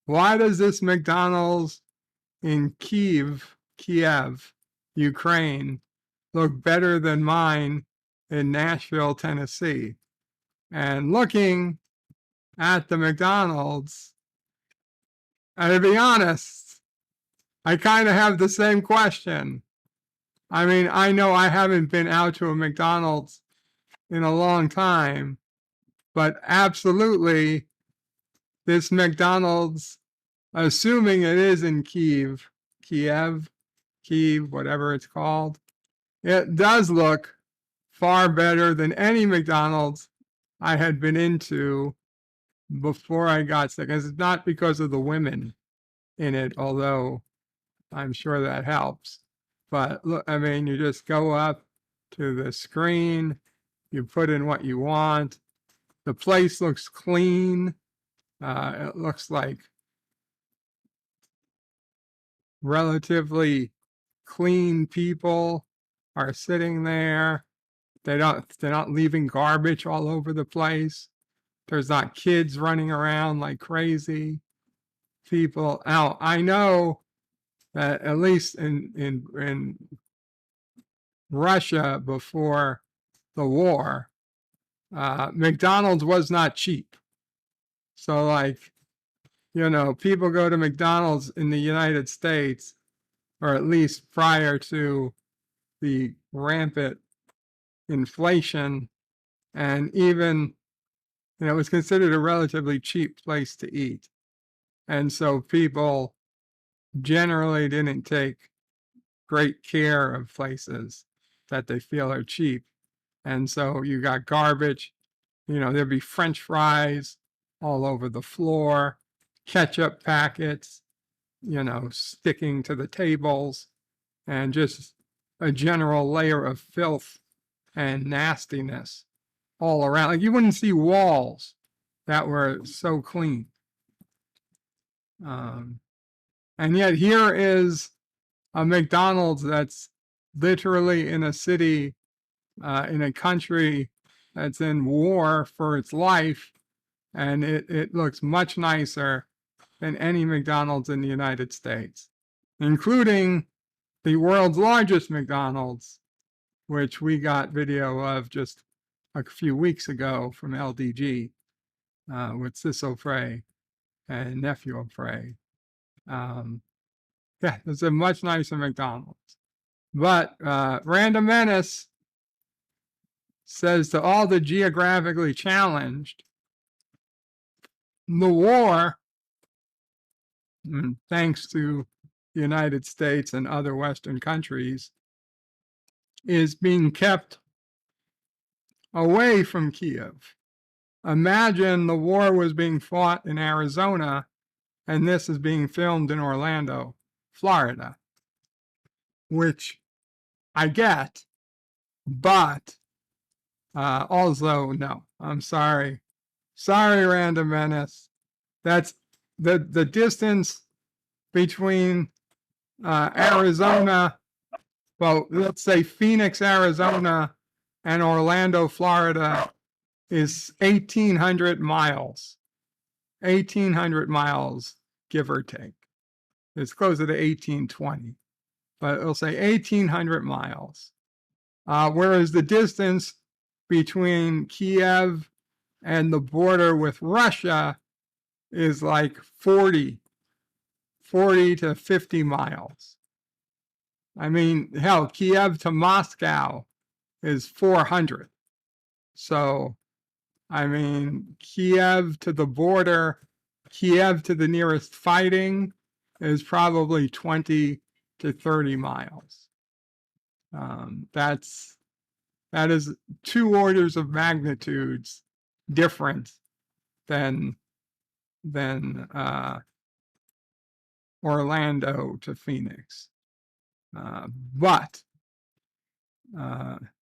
why does this McDonald's in Kiev, Ukraine, look better than mine in Nashville, Tennessee? And looking at the McDonald's, and to be honest, I kind of have the same question. I mean, I know I haven't been out to a McDonald's in a long time, but absolutely, this McDonald's, assuming it is in Kiev, whatever it's called, it does look far better than any McDonald's I had been into before I got sick. And it's not because of the women in it, although I'm sure that helps. But look, I mean, you just go up to the screen, you put in what you want. The place looks clean. It looks like relatively clean people are sitting there. They're not leaving garbage all over the place. There's not kids running around like crazy people. Now, I know that at least in Russia before the war, McDonald's was not cheap. So like, you know, people go to McDonald's in the United States, or at least prior to the rampant inflation, and even, you know, it was considered a relatively cheap place to eat. And so people generally didn't take great care of places that they feel are cheap. And so you got garbage, you know, there'd be French fries all over the floor, ketchup packets, you know, sticking to the tables, and just a general layer of filth and nastiness all around. Like you wouldn't see walls that were so clean. And yet here is a McDonald's that's literally in a city, in a country that's in war for its life, and it looks much nicer than any McDonald's in the United States, including the world's largest McDonald's, which we got video of just a few weeks ago from LDG with Sissel Frey and Nephew Frey. Yeah, it's a much nicer McDonald's. But Random Menace says to all the geographically challenged, the war, thanks to the United States and other Western countries, is being kept away from Kiev. Imagine the war was being fought in Arizona and this is being filmed in Orlando, Florida, which I get, but also no, I'm sorry. Sorry, Random Menace. That's the distance between Arizona, well, let's say Phoenix, Arizona, and Orlando, Florida, is 1,800 miles. 1,800 miles, give or take. It's closer to 1,820, but it'll say 1,800 miles. Whereas the distance between Kiev and the border with Russia is like 40 to 50 miles. I mean, hell, Kiev to Moscow is 400. So, I mean, Kiev to the border, Kiev to the nearest fighting is probably 20 to 30 miles. That is 2 orders of magnitudes different than Orlando to Phoenix. But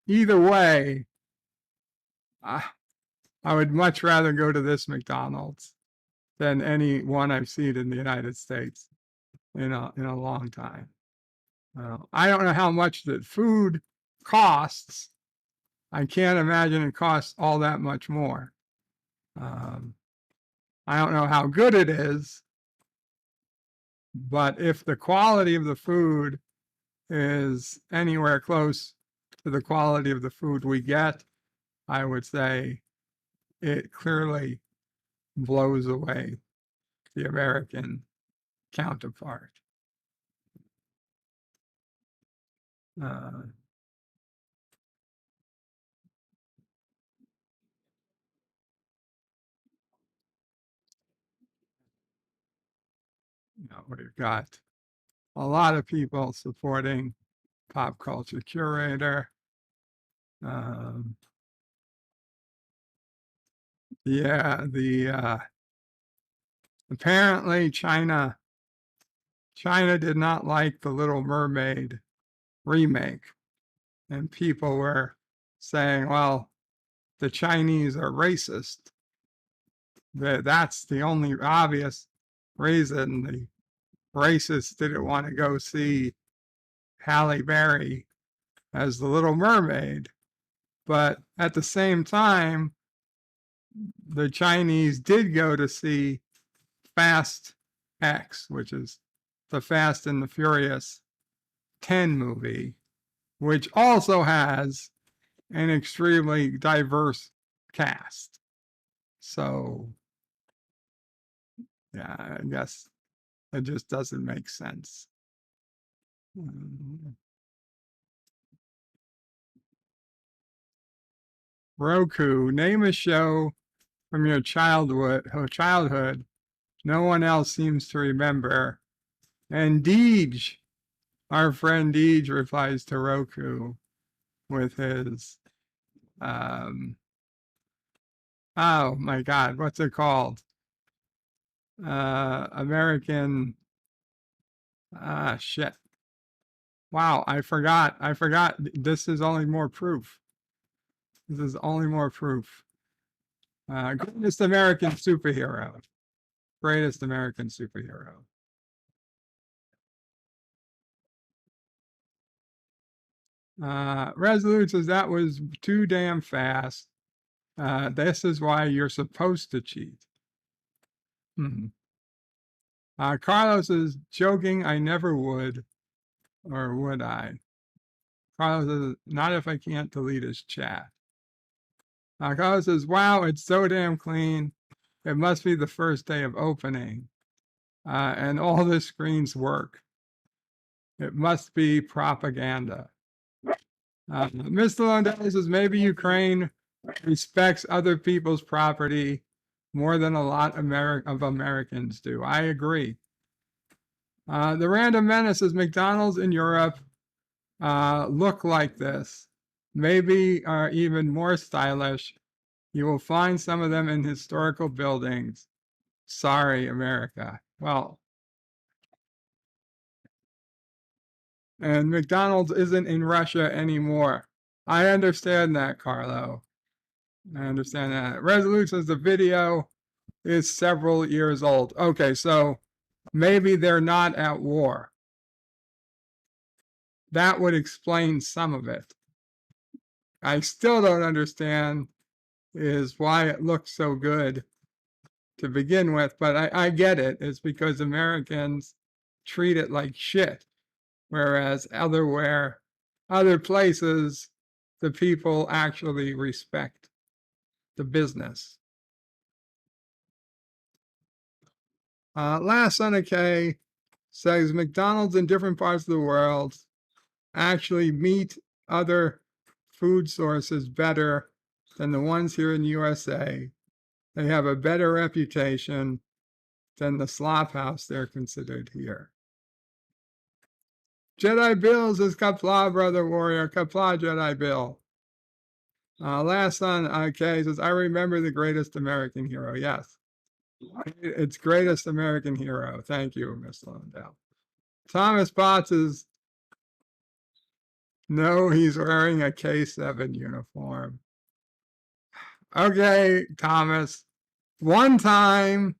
either way, I would much rather go to this McDonald's than any one I've seen in the United States in a long time. I don't know how much the food costs. I can't imagine it costs all that much more. I don't know how good it is, but if the quality of the food is anywhere close to the quality of the food we get, I would say it clearly blows away the American counterpart. We've got a lot of people supporting Pop Culture Curator. Yeah, apparently China did not like the Little Mermaid remake, and people were saying, well, the Chinese are racist. That's the only obvious reason the racists didn't want to go see Halle Berry as the Little Mermaid. But at the same time, the Chinese did go to see Fast X, which is the Fast and the Furious 10 movie, which also has an extremely diverse cast. So, yeah, I guess it just doesn't make sense. Roku, name a show from your childhood no one else seems to remember. And Deej, our friend Deej, replies to Roku with his, oh my God, what's it called? American, shit. Wow, I forgot. This is only more proof. This is only more proof. Greatest American superhero. Greatest American superhero. Resolute says that was too damn fast. This is why you're supposed to cheat. Carlos is joking. I never would, or would I? Carlos says, not if I can't delete his chat. Carlos says, wow, it's so damn clean. It must be the first day of opening. And all the screens work. It must be propaganda. Mr. Londell says, maybe Ukraine respects other people's property more than a lot of Americans do. I agree. The Random Menace says, McDonald's in Europe look like this. Maybe are even more stylish. You will find some of them in historical buildings. Sorry, America. Well, and McDonald's isn't in Russia anymore. I understand that, Carlo. I understand that. Resolute says the video is several years old. Okay, so maybe they're not at war. That would explain some of it. I still don't understand is why it looks so good to begin with, but I get it. It's because Americans treat it like shit, whereas other places, the people actually respect the business. Last Son of K says McDonald's in different parts of the world actually meet other food sources better than the ones here in the USA. They have a better reputation than the slop house they're considered here. Jedi Bill says, Kapla, Brother Warrior. Kapla, Jedi Bill. Last Son, K says, I remember the greatest American hero. Yes. It's greatest American hero. Thank you, Miss Lundell. Thomas Potts is, no, he's wearing a K7 uniform. Okay, Thomas. One time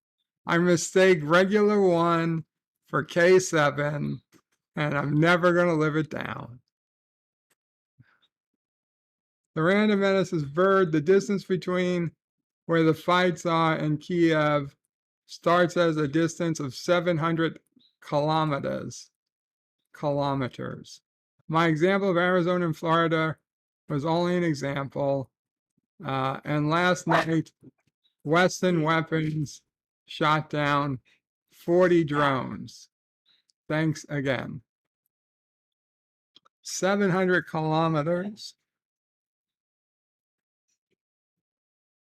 I mistake regular 1 for K7, and I'm never going to live it down. The Random Menace is Bird. The distance between where the fights are and Kiev starts as a distance of 700 kilometers. My example of Arizona and Florida was only an example. And last night, Western weapons shot down 40 drones. Thanks again. 700 kilometers.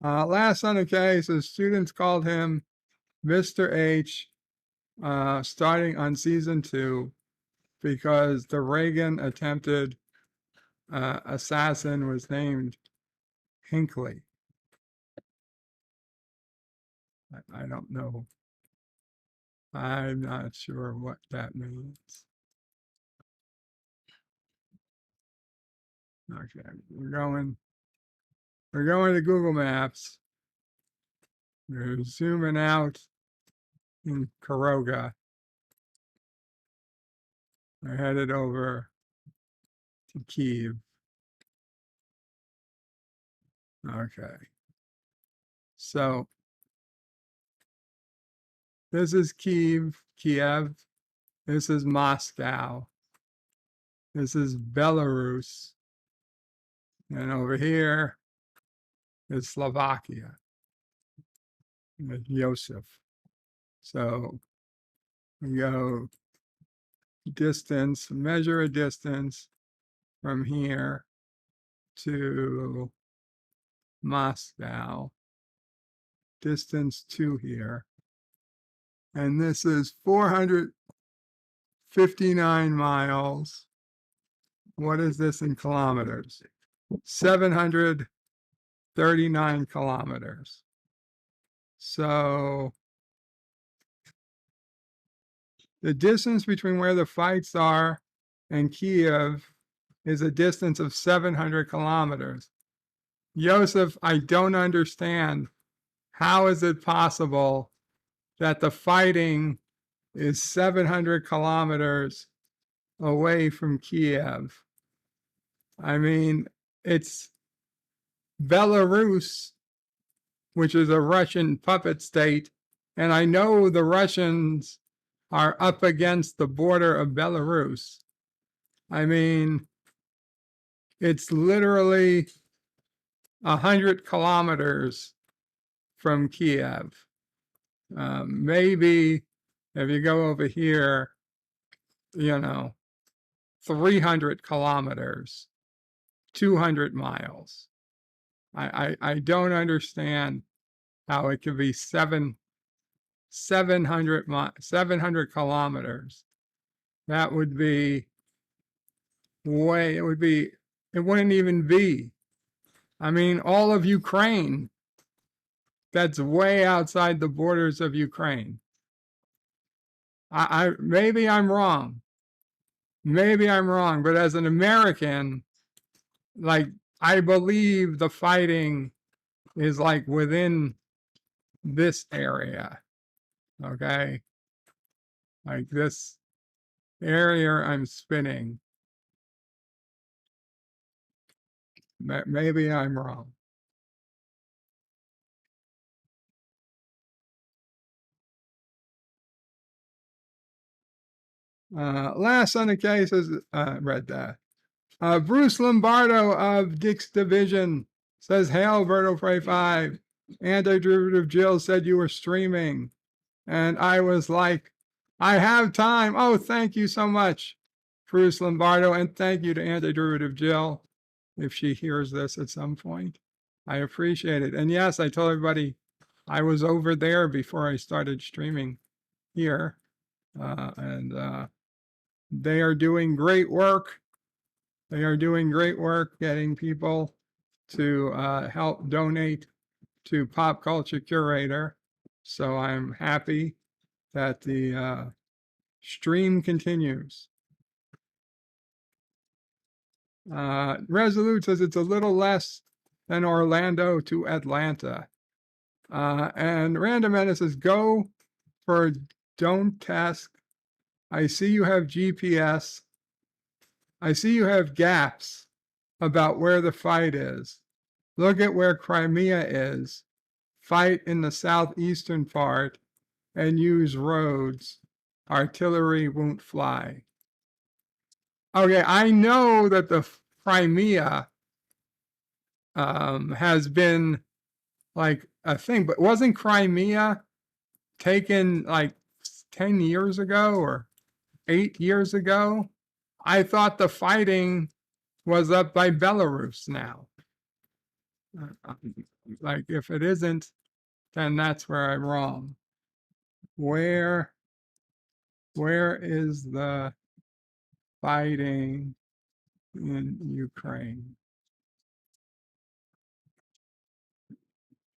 Last Son of K says students called him Mr. H starting on season 2 because the Reagan attempted assassin was named Hinckley. I don't know. I'm not sure what that means. Okay, we're going to Google Maps. We're zooming out in Karoga. We're headed over to Kyiv. Okay. So this is Kiev. This is Moscow. This is Belarus. And over here is Slovakia with Yosef. So we go distance, measure a distance from here to Moscow, distance to here. And this is 459 miles. What is this in kilometers? 739 kilometers. So the distance between where the fights are and Kiev is a distance of 700 kilometers. Yosef, I don't understand. How is it possible that the fighting is 700 kilometers away from Kiev? I mean, it's Belarus, which is a Russian puppet state, and I know the Russians are up against the border of Belarus. I mean, it's literally 100 kilometers from Kiev. Maybe if you go over here, 300 kilometers, 200 miles. I don't understand how it could be 700 kilometers. That would be it wouldn't even be. I mean, all of Ukraine, that's way outside the borders of Ukraine. Maybe I'm wrong. Maybe I'm wrong, but as an American, like, I believe the fighting is like within this area. Okay. Like this area I'm spinning. Maybe I'm wrong. Last on the case is read that. Bruce Lombardo of Dick's Division says, "Hail, Berto Prey 5. Anti-Derivative Jill said you were streaming." And I was like, I have time. Oh, thank you so much, Bruce Lombardo. And thank you to Anti-Derivative Jill, if she hears this at some point. I appreciate it. And yes, I told everybody I was over there before I started streaming here. They are doing great work. They are doing great work getting people to help donate to Pop Culture Curator. So I'm happy that the stream continues. Resolute says it's a little less than Orlando to Atlanta. And Random Menace says, go for Don't Task. I see you have GPS. I see you have gaps about where the fight is. Look at where Crimea is. Fight in the southeastern part and use roads. Artillery won't fly. Okay, I know that the Crimea has been like a thing, but wasn't Crimea taken like 10 years ago or 8 years ago? I thought the fighting was up by Belarus now. Like, if it isn't, then that's where I'm wrong. Where is the fighting in Ukraine?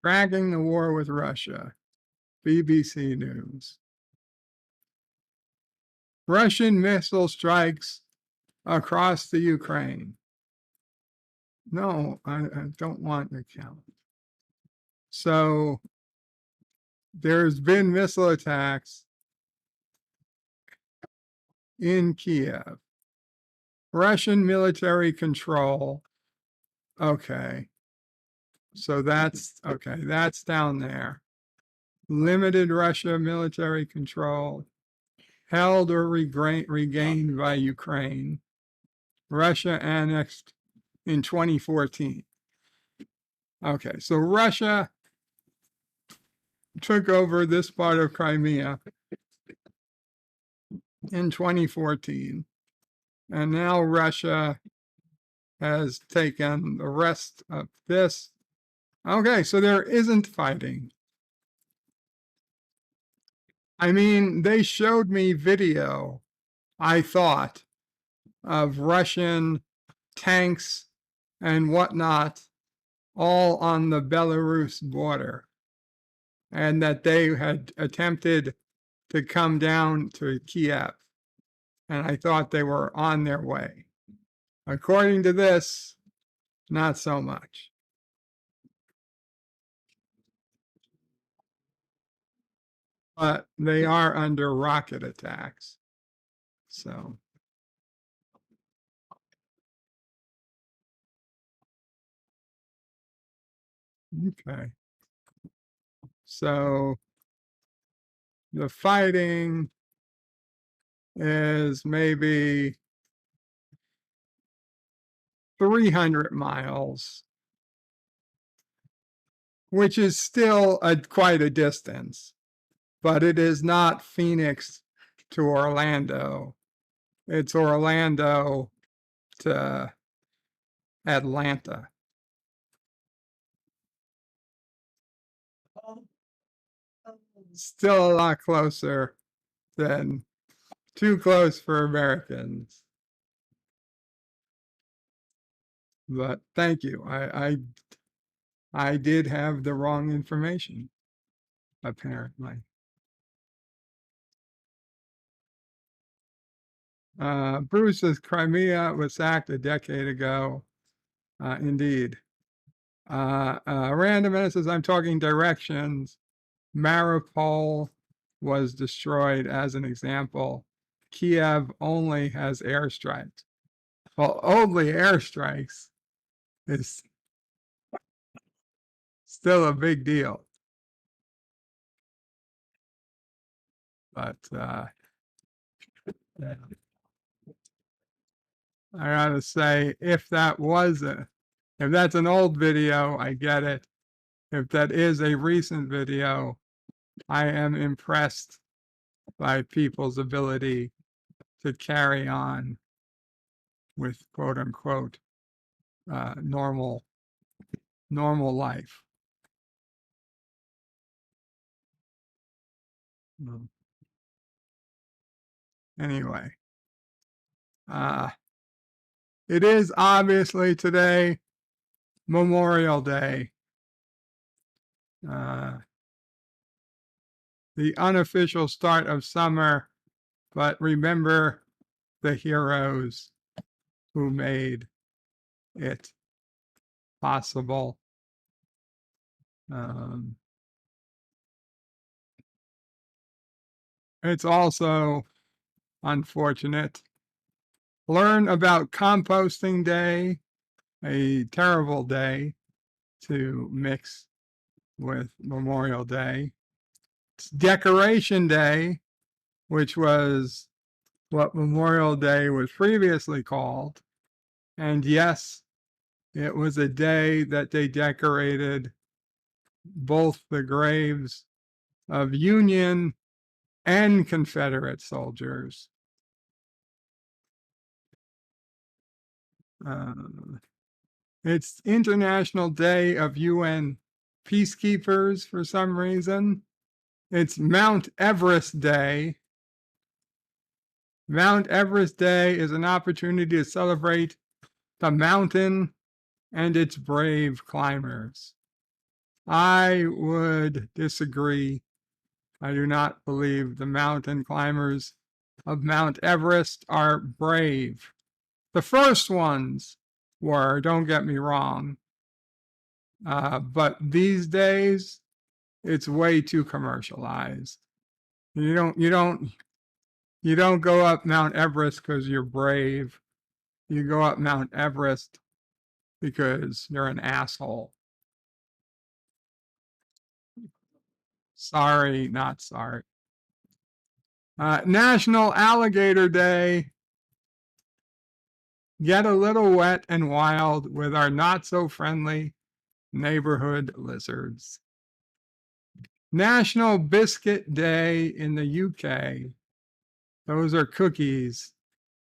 Dragging the war with Russia. BBC News. Russian missile strikes across the Ukraine. No, I don't want the count. So there's been missile attacks in Kiev. Russian military control. Okay. So that's okay. That's down there. Limited Russia military control. Held or regained by Ukraine. Russia annexed in 2014. Okay, so Russia took over this part of Crimea in 2014. And now Russia has taken the rest of this. Okay, so there isn't fighting. I mean, they showed me video, I thought, of Russian tanks and whatnot all on the Belarus border, and that they had attempted to come down to Kiev. And I thought they were on their way. According to this, not so much. But they are under rocket attacks. So Okay. So the fighting is maybe 300 miles, which is still quite a distance, but it is not Phoenix to Orlando. It's Orlando to Atlanta. Still a lot closer than too close for Americans. But thank you. I did have the wrong information, apparently. Bruce's Crimea was sacked a decade ago. Indeed. Randomness says, I'm talking directions. Mariupol was destroyed as an example. Kiev only has airstrikes. Well, only airstrikes is still a big deal. But I gotta say, if that's an old video, I get it. If that is a recent video, I am impressed by people's ability to carry on with quote unquote normal life. Anyway, it is obviously today Memorial Day. The unofficial start of summer, but remember the heroes who made it possible. It's also unfortunate. Learn about Composting Day, a terrible day to mix with Memorial Day. It's Decoration Day, which was what Memorial Day was previously called. And yes, it was a day that they decorated both the graves of Union and Confederate soldiers. It's International Day of UN Peacekeepers for some reason. It's Mount Everest Day. Mount Everest Day is an opportunity to celebrate the mountain and its brave climbers. I would disagree. I do not believe the mountain climbers of Mount Everest are brave. The first ones were, don't get me wrong. But these days, it's way too commercialized. You don't go up Mount Everest because you're brave. You go up Mount Everest because you're an asshole. Sorry, not sorry. National Alligator Day. Get a little wet and wild with our not so friendly neighborhood lizards. National Biscuit Day in the UK. Those are cookies,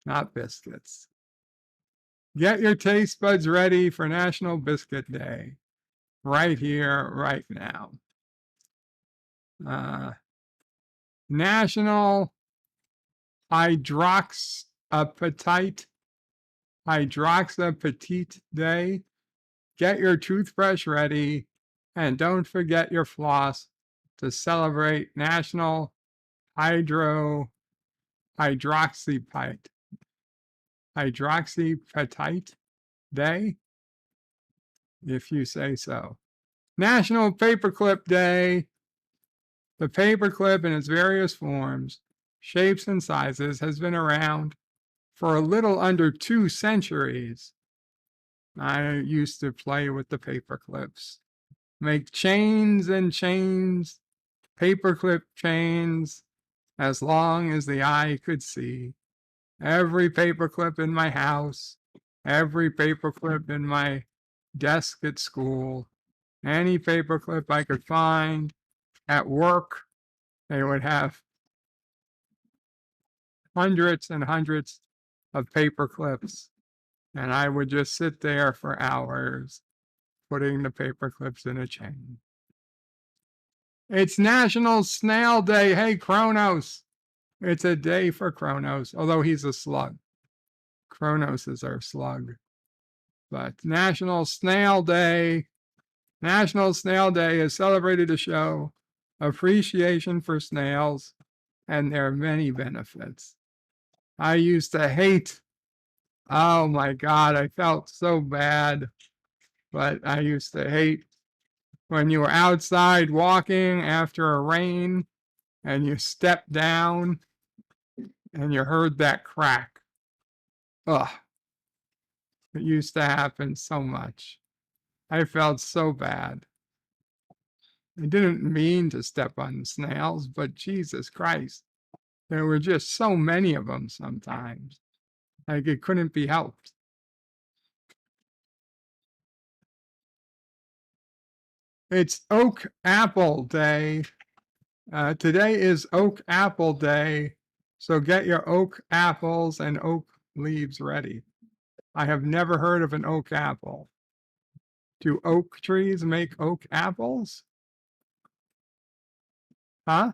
not biscuits. Get your taste buds ready for National Biscuit Day. Right here, right now. National Hydroxyapatite Day. Get your toothbrush ready and don't forget your floss to celebrate National Hydroxyapatite Day, if you say so. National Paperclip Day. The paperclip in its various forms, shapes, and sizes has been around for a little under 2 centuries. I used to play with the paper clips. make chains and chains, paperclip chains, as long as the eye could see. Every paperclip in my house, every paperclip in my desk at school, any paperclip I could find at work, they would have hundreds and hundreds of paper clips, and I would just sit there for hours putting the paper clips in a chain. It's National Snail Day. Hey, Kronos. It's a day for Kronos, although he's a slug. Kronos is our slug. But National Snail Day. National Snail Day is celebrated to show appreciation for snails and their many benefits. I used to hate, oh my God, I felt so bad, but I used to hate when you were outside walking after a rain and you stepped down and you heard that crack. Ugh, it used to happen so much. I felt so bad. I didn't mean to step on the snails, but Jesus Christ, there were just so many of them sometimes. Like it couldn't be helped. It's Oak Apple Day. Today is Oak Apple Day, so get your oak apples and oak leaves ready. I have never heard of an oak apple. Do oak trees make oak apples? Huh?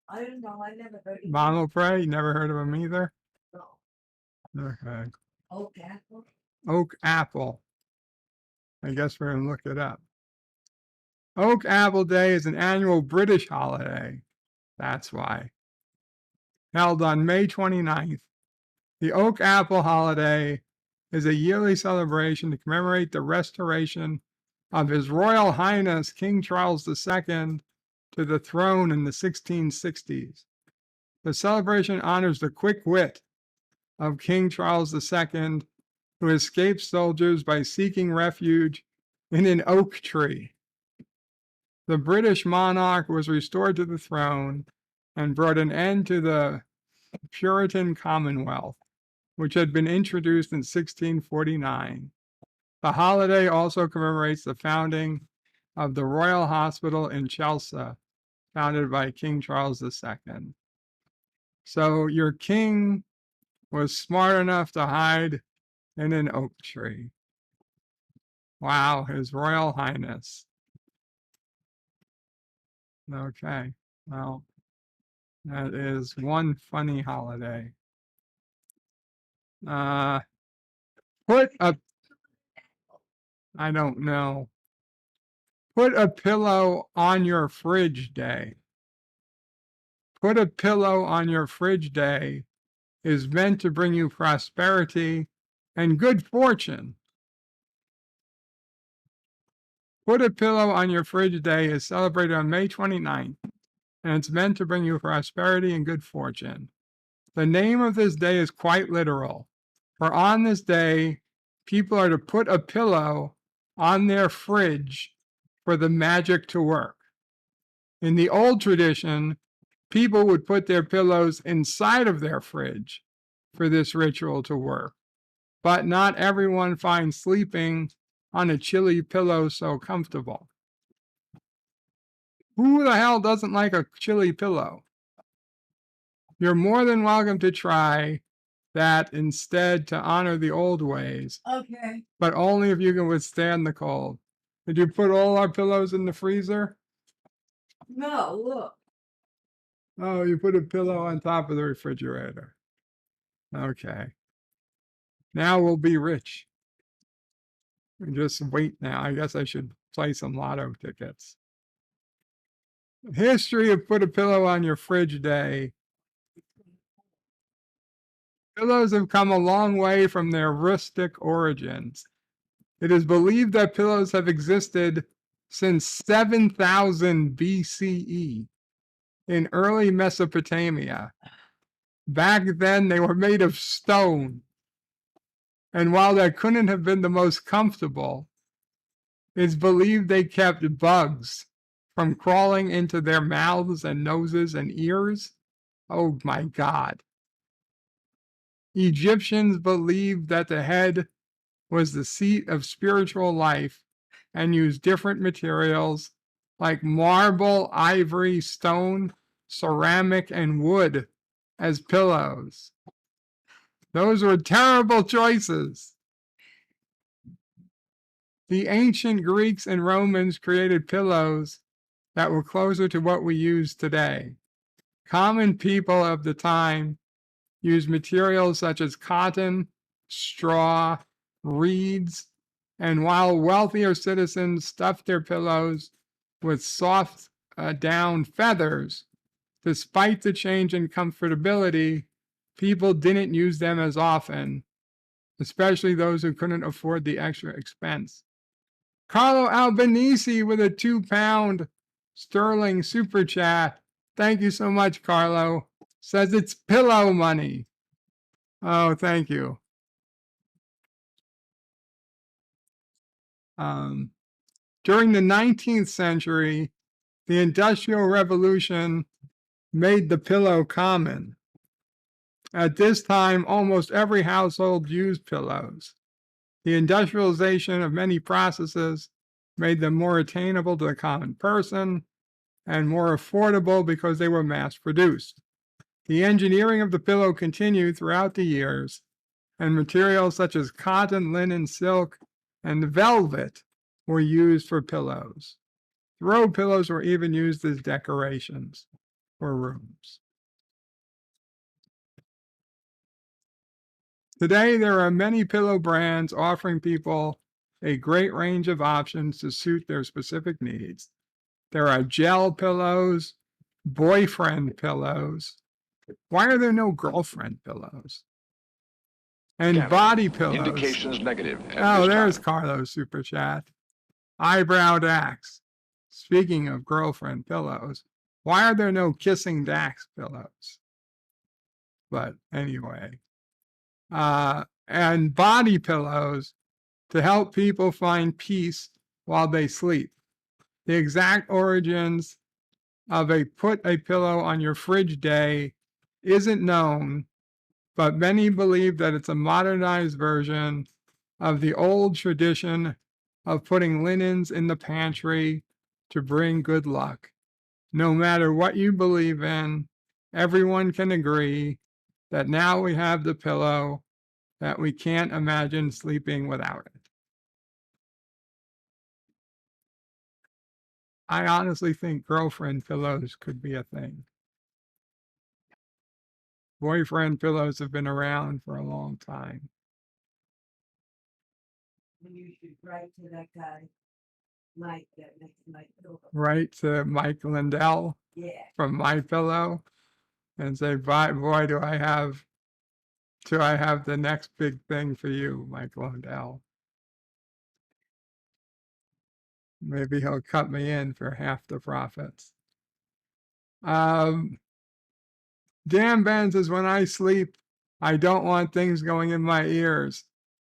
I don't know. I never heard of Mama Pray, never heard of them either? No. Okay. Oak apple? Oak apple. I guess we're going to look it up. Oak Apple Day is an annual British holiday. That's why. Held on May 29th. The Oak Apple holiday is a yearly celebration to commemorate the restoration of His Royal Highness King Charles II to the throne in the 1660s. The celebration honors the quick wit of King Charles II, who escaped soldiers by seeking refuge in an oak tree. The British monarch was restored to the throne and brought an end to the Puritan Commonwealth, which had been introduced in 1649. The holiday also commemorates the founding of the Royal Hospital in Chelsea, founded by King Charles II. So your king was smart enough to hide in an oak tree. Wow, His Royal Highness. Okay, well, that is one funny holiday. Put a, I don't know. Put a pillow on your fridge day. Put a pillow on your fridge day is meant to bring you prosperity and good fortune. Put a pillow on your fridge day is celebrated on May 29th, and it's meant to bring you prosperity and good fortune. The name of this day is quite literal, for on this day, people are to put a pillow on their fridge for the magic to work. In the old tradition, people would put their pillows inside of their fridge for this ritual to work, but not everyone finds sleeping on a chilly pillow so comfortable. Who the hell doesn't like a chilly pillow? You're more than welcome to try that instead to honor the old ways, Okay. but only if you can withstand the cold. Did you put all our pillows in the freezer? No, look. Oh, you put a pillow on top of the refrigerator. Okay. Now we'll be rich. Just wait now. I guess I should play some lotto tickets. History of put a pillow on your fridge day. Pillows have come a long way from their rustic origins. It is believed that pillows have existed since 7000 BCE in early Mesopotamia. Back then, they were made of stone. And while that couldn't have been the most comfortable, It's believed they kept bugs from crawling into their mouths and noses and ears. Oh my God. Egyptians believed that the head was the seat of spiritual life and used different materials like marble, ivory, stone, ceramic, and wood as pillows. Those were terrible choices. The ancient Greeks and Romans created pillows that were closer to what we use today. Common people of the time used materials such as cotton, straw, reeds, and while wealthier citizens stuffed their pillows with soft down feathers, despite the change in comfortability, people didn't use them as often, especially those who couldn't afford the extra expense. Carlo Albanese with a £2 sterling super chat. Thank you so much, Carlo. Says it's pillow money. Oh, thank you. During the 19th century, the Industrial Revolution made the pillow common. At this time, almost every household used pillows. The industrialization of many processes made them more attainable to the common person and more affordable because they were mass produced. The engineering of the pillow continued throughout the years, and materials such as cotton, linen, silk, and velvet were used for pillows. Throw pillows were even used as decorations for rooms. Today, there are many pillow brands offering people a great range of options to suit their specific needs. There are gel pillows, boyfriend pillows. Why are there no girlfriend pillows? And Captain, body pillows. Indications negative. Oh, there's Carlos Super Chat. Eyebrow Dax. Speaking of girlfriend pillows, why are there no kissing Dax pillows? But anyway. And body pillows to help people find peace while they sleep. The exact origins of a put a pillow on your fridge day isn't known, but many believe that it's a modernized version of the old tradition of putting linens in the pantry to bring good luck. No matter what you believe in, everyone can agree that now we have the pillow that we can't imagine sleeping without it. I honestly think girlfriend pillows could be a thing. Boyfriend pillows have been around for a long time. You should write to that guy, Mike, that makes my pillow. Right to Mike Lindell from My Pillow and say, boy, do I have the next big thing for you, Mike Lindell. Maybe he'll cut me in for half the profits. Dan Ben says, when I sleep, I don't want things going in my ears.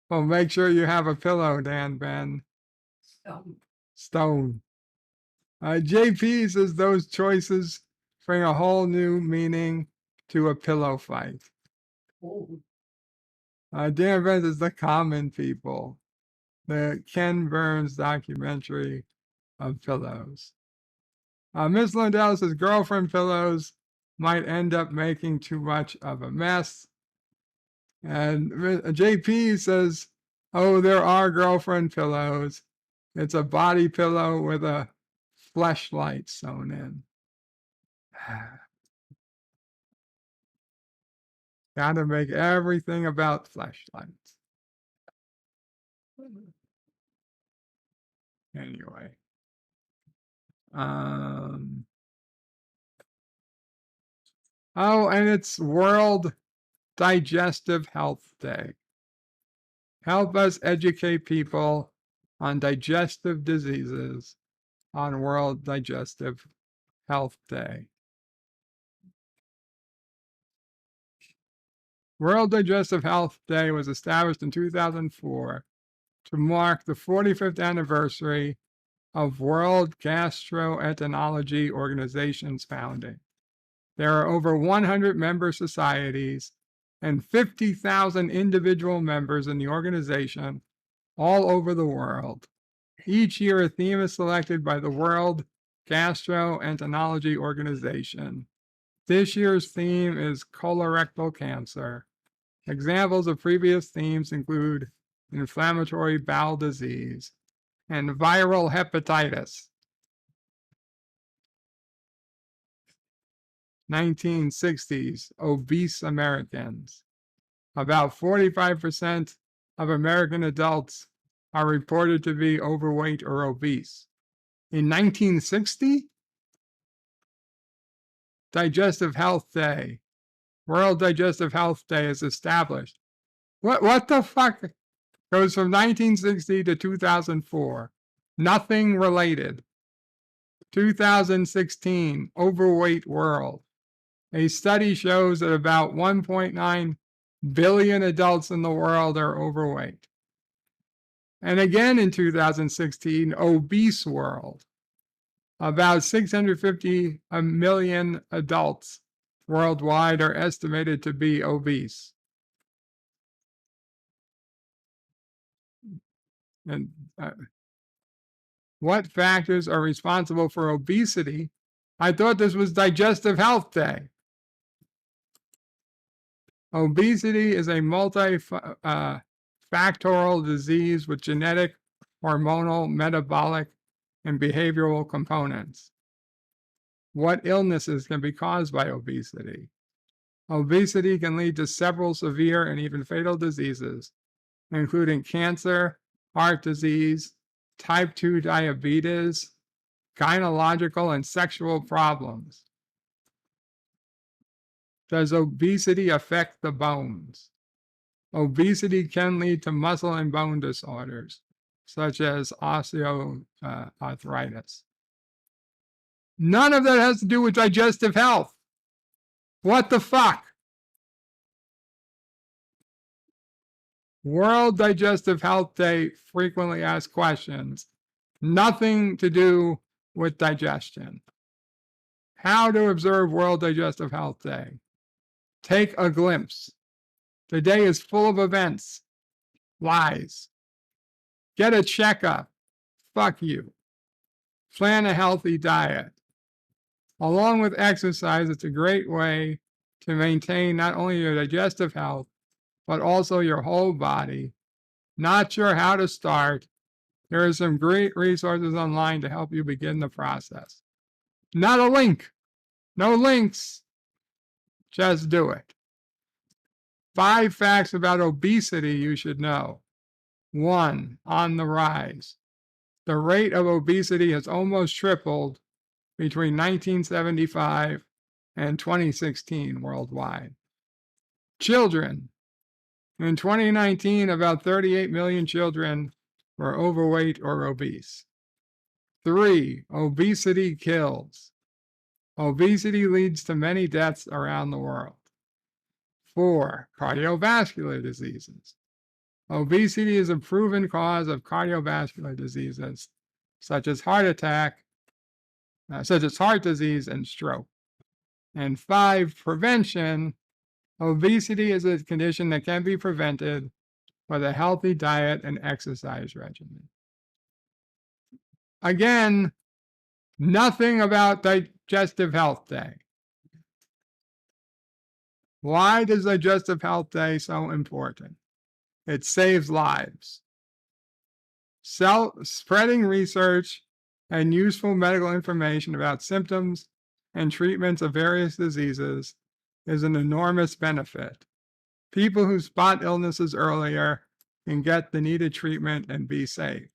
Well, make sure you have a pillow, Dan Ben. Stone. JP says those choices bring a whole new meaning to a pillow fight. Dan Ben says the common people. The Ken Burns documentary of pillows. Miss Lindell says girlfriend pillows might end up making too much of a mess. And JP says, oh, there are girlfriend pillows. It's a body pillow with a fleshlight sewn in. Gotta make everything about fleshlights. Anyway. Oh, and it's World Digestive Health Day. Help us educate people on digestive diseases on World Digestive Health Day. World Digestive Health Day was established in 2004 to mark the 45th anniversary of World Gastroenterology Organization's founding. There are over 100 member societies and 50,000 individual members in the organization all over the world. Each year, a theme is selected by the World Gastroenterology Organization. This year's theme is colorectal cancer. Examples of previous themes include inflammatory bowel disease and viral hepatitis. 1960s, obese Americans. About 45% of American adults are reported to be overweight or obese. In 1960, Digestive Health Day, World Digestive Health Day is established. What the fuck? Goes from 1960 to 2004. Nothing related. 2016, Overweight World. A study shows that about 1.9 billion adults in the world are overweight. And again in 2016, Obese World. About 650 million adults worldwide are estimated to be obese. And what factors are responsible for obesity? I thought this was Digestive Health Day. Obesity is a multifactorial disease with genetic, hormonal, metabolic, and behavioral components. What illnesses can be caused by obesity? Obesity can lead to several severe and even fatal diseases, including cancer, heart disease, type 2 diabetes, gynecological and sexual problems. Does obesity affect the bones? Obesity can lead to muscle and bone disorders, such as osteoarthritis. None of that has to do with digestive health. What the fuck? World Digestive Health Day frequently asked questions. Nothing to do with digestion. How to observe World Digestive Health Day. Take a glimpse. The day is full of events, lies. Get a checkup. Fuck you. Plan a healthy diet. Along with exercise, it's a great way to maintain not only your digestive health, but also your whole body. Not sure how to start? There are some great resources online to help you begin the process. Not a link. No links. Just do it. 5 facts about obesity you should know. 1, on the rise. The rate of obesity has almost tripled between 1975 and 2016 worldwide. Children. In 2019, about 38 million children were overweight or obese. 3, obesity kills. Obesity leads to many deaths around the world. 4, cardiovascular diseases. Obesity is a proven cause of cardiovascular diseases, such as heart disease and stroke. And 5, prevention. Obesity is a condition that can be prevented with a healthy diet and exercise regimen. Again, nothing about Digestive Health Day. Why is Digestive Health Day so important? It saves lives. Spreading research and useful medical information about symptoms and treatments of various diseases is an enormous benefit. People who spot illnesses earlier can get the needed treatment and be safe.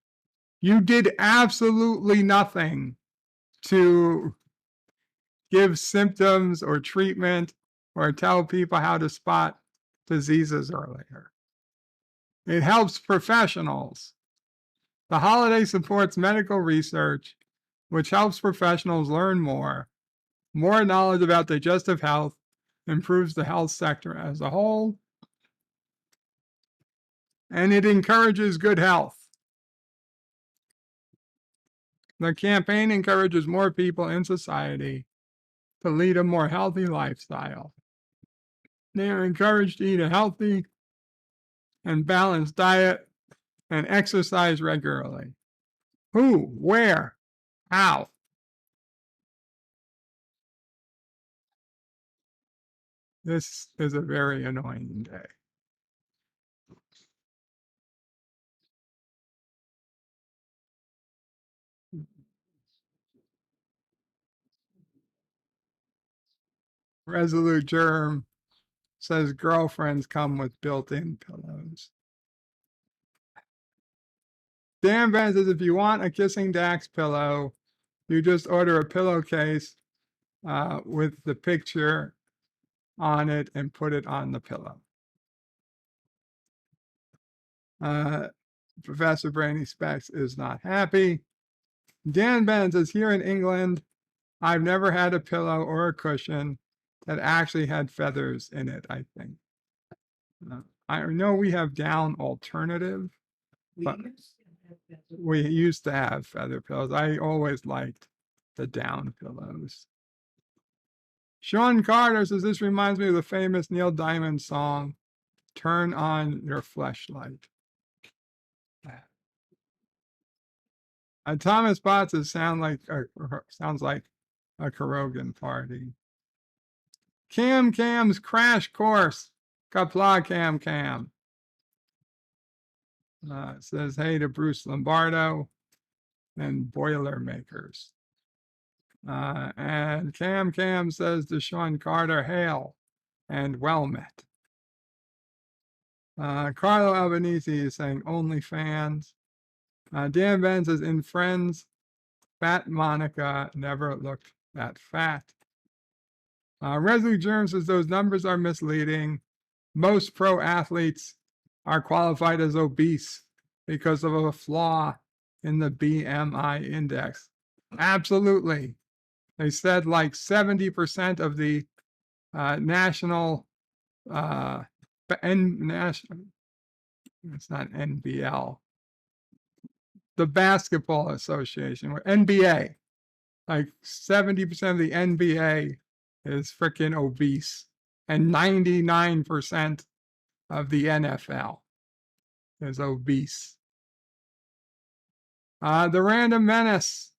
You did absolutely nothing to give symptoms or treatment or tell people how to spot diseases earlier. It helps professionals. The holiday supports medical research, which helps professionals learn more. More knowledge about digestive health improves the health sector as a whole, and it encourages good health. The campaign encourages more people in society to lead a more healthy lifestyle. They are encouraged to eat a healthy and balanced diet and exercise regularly. Who? Where? How? This is a very annoying day. Resolute Germ says girlfriends come with built-in pillows. Dan Ben says if you want a Kissing Dax pillow, you just order a pillowcase with the picture on it and put it on the pillow. Professor Brainy Specs is not happy. Dan Ben says here in England, I've never had a pillow or a cushion that actually had feathers in it, I think. I know we have down alternative, but we used to have feather pillows. I always liked the down pillows. Sean Carter says this reminds me of the famous Neil Diamond song, Turn On Your Fleshlight. Thomas Potts sounds like a Karogan party. Cam's Crash Course. Kapla Cam. Says hey to Bruce Lombardo and Boilermakers. And Cam says to Sean Carter, hail and well met. Carlo Albanese is saying OnlyFans. Dan Ben says in Friends, Fat Monica never looked that fat. Resolute Germ says those numbers are misleading. Most pro athletes are qualified as obese because of a flaw in the BMI index. Absolutely. They said like 70% of the national, it's not NBL, the Basketball Association, or NBA, like 70% of the NBA is freaking obese, and 99% of the NFL is obese. The Random Menace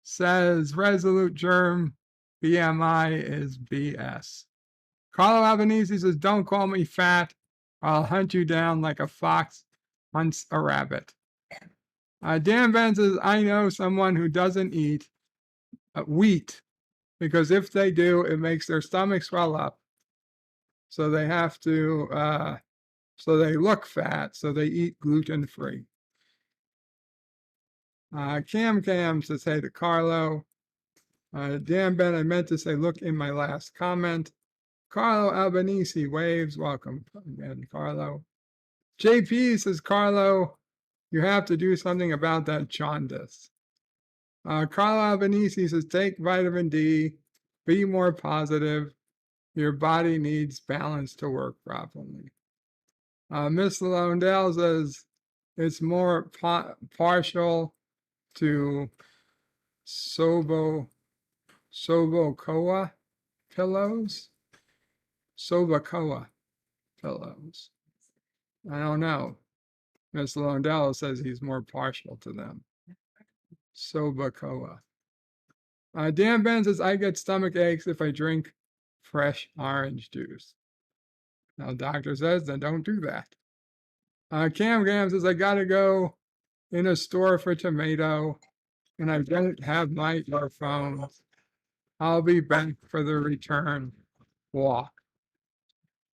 says Resolute Germ BMI is BS. Carlo Albanese says, don't call me fat. I'll hunt you down like a fox hunts a rabbit. Dan Ben says, I know someone who doesn't eat wheat because if they do, it makes their stomach swell up. So they have to, so they look fat, so they eat gluten-free. Cam says, hey to Carlo. Dan Ben, I meant to say, look in my last comment. Carlo Albanese waves, welcome again, Carlo. JP says, Carlo, you have to do something about that jaundice. Carlo Albanese says, take vitamin D, be more positive. Your body needs balance to work properly. Miss Londell says, it's more partial to Sobocoa pillows. Sobocoa pillows. I don't know. Miss Londell says he's more partial to them. Sobocoa. Dan Ben says, I get stomach aches if I drink fresh orange juice. Now, doctor says, then don't do that. Cam says, I gotta go in a store for tomato, and I don't have my earphones. I'll be back for the return walk.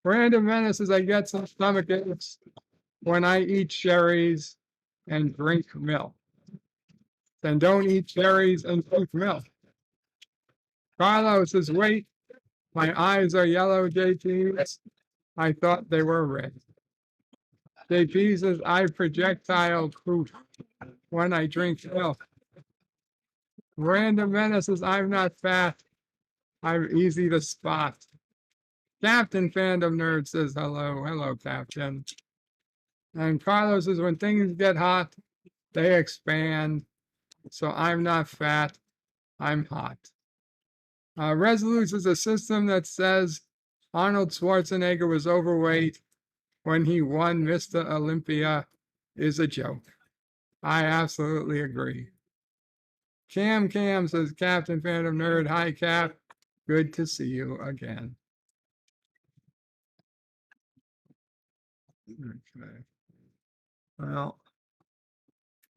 Random Menace says, I get some stomach aches when I eat cherries and drink milk. Then don't eat cherries and drink milk. Carlos says, wait, my eyes are yellow, JP. I thought they were red. JP says, I projectile poop when I drink milk. Random Menace says, I'm not fat. I'm easy to spot. Captain Fandom Nerd says, hello. Hello, Captain. And Carlos says, when things get hot, they expand. So I'm not fat, I'm hot. Resolute is a system that says Arnold Schwarzenegger was overweight when he won Mr. Olympia is a joke. I absolutely agree. Cam says, Captain Phantom Nerd, hi Cap, good to see you again. Okay. Well,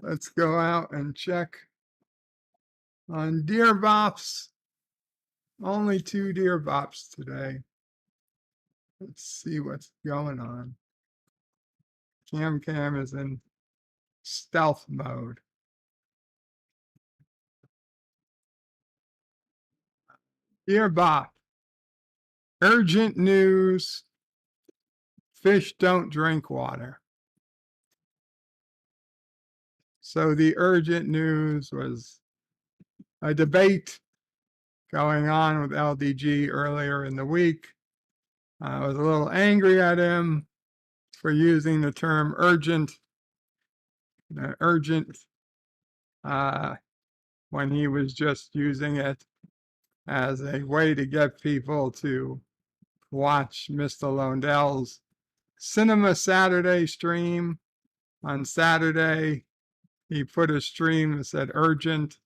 let's go out and check on Dear Bops. Only 2 Dear Bops today. Let's see what's going on. Cam is in stealth mode. Dear Bop, urgent news. Fish don't drink water. So the urgent news was a debate going on with LDG earlier in the week. I was a little angry at him for using the term urgent, when he was just using it as a way to get people to watch Mr. Lundell's Cinema Saturday stream. On Saturday, he put a stream that said urgent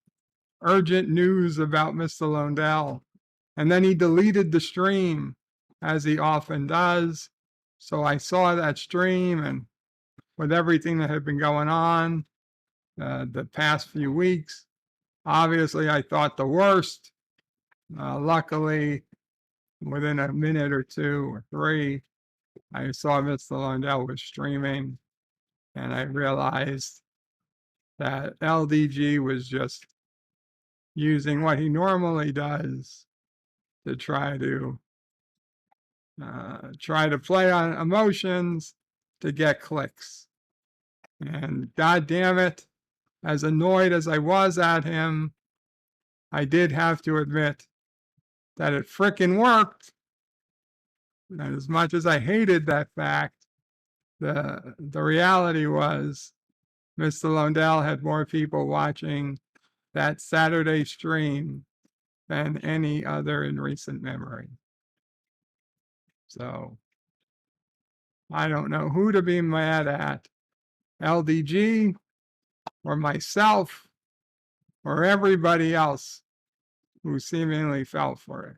news about Mr. Lundell. And then he deleted the stream, as he often does. So I saw that stream, and with everything that had been going on the past few weeks, obviously I thought the worst. Luckily, within a minute or 2 or 3, I saw Mr. Lundell was streaming, and I realized that LDG was just using what he normally does to try to play on emotions to get clicks. And God damn it, as annoyed as I was at him, I did have to admit that it frickin' worked. And as much as I hated that fact, the reality was Mr. Lundell had more people watching that Saturday stream than any other in recent memory. So I don't know who to be mad at, LDG or myself or everybody else who seemingly fell for it.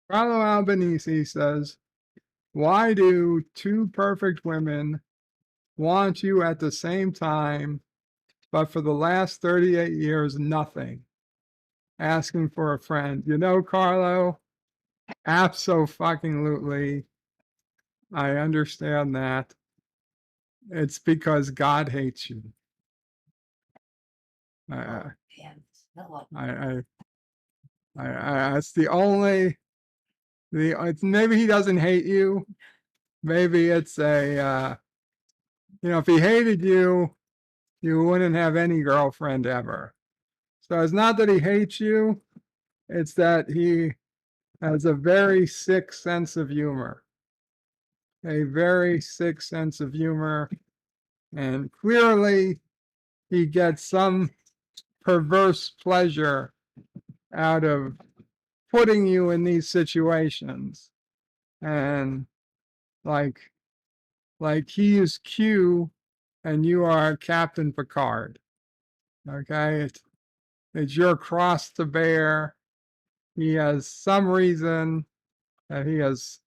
Carlo Albanese says, why do 2 perfect women want you at the same time, but for the last 38 years, nothing? Asking for a friend. You know, Carlo, abso-fucking-lutely, I understand that. It's because God hates you. It's the only, maybe he doesn't hate you. Maybe it's a, if he hated you, you wouldn't have any girlfriend ever. So it's not that he hates you, it's that he has a very sick sense of humor. A very sick sense of humor. And clearly, he gets some perverse pleasure out of putting you in these situations. And like he is Q and you are Captain Picard. Okay? It's your cross to bear. He has some reason that he has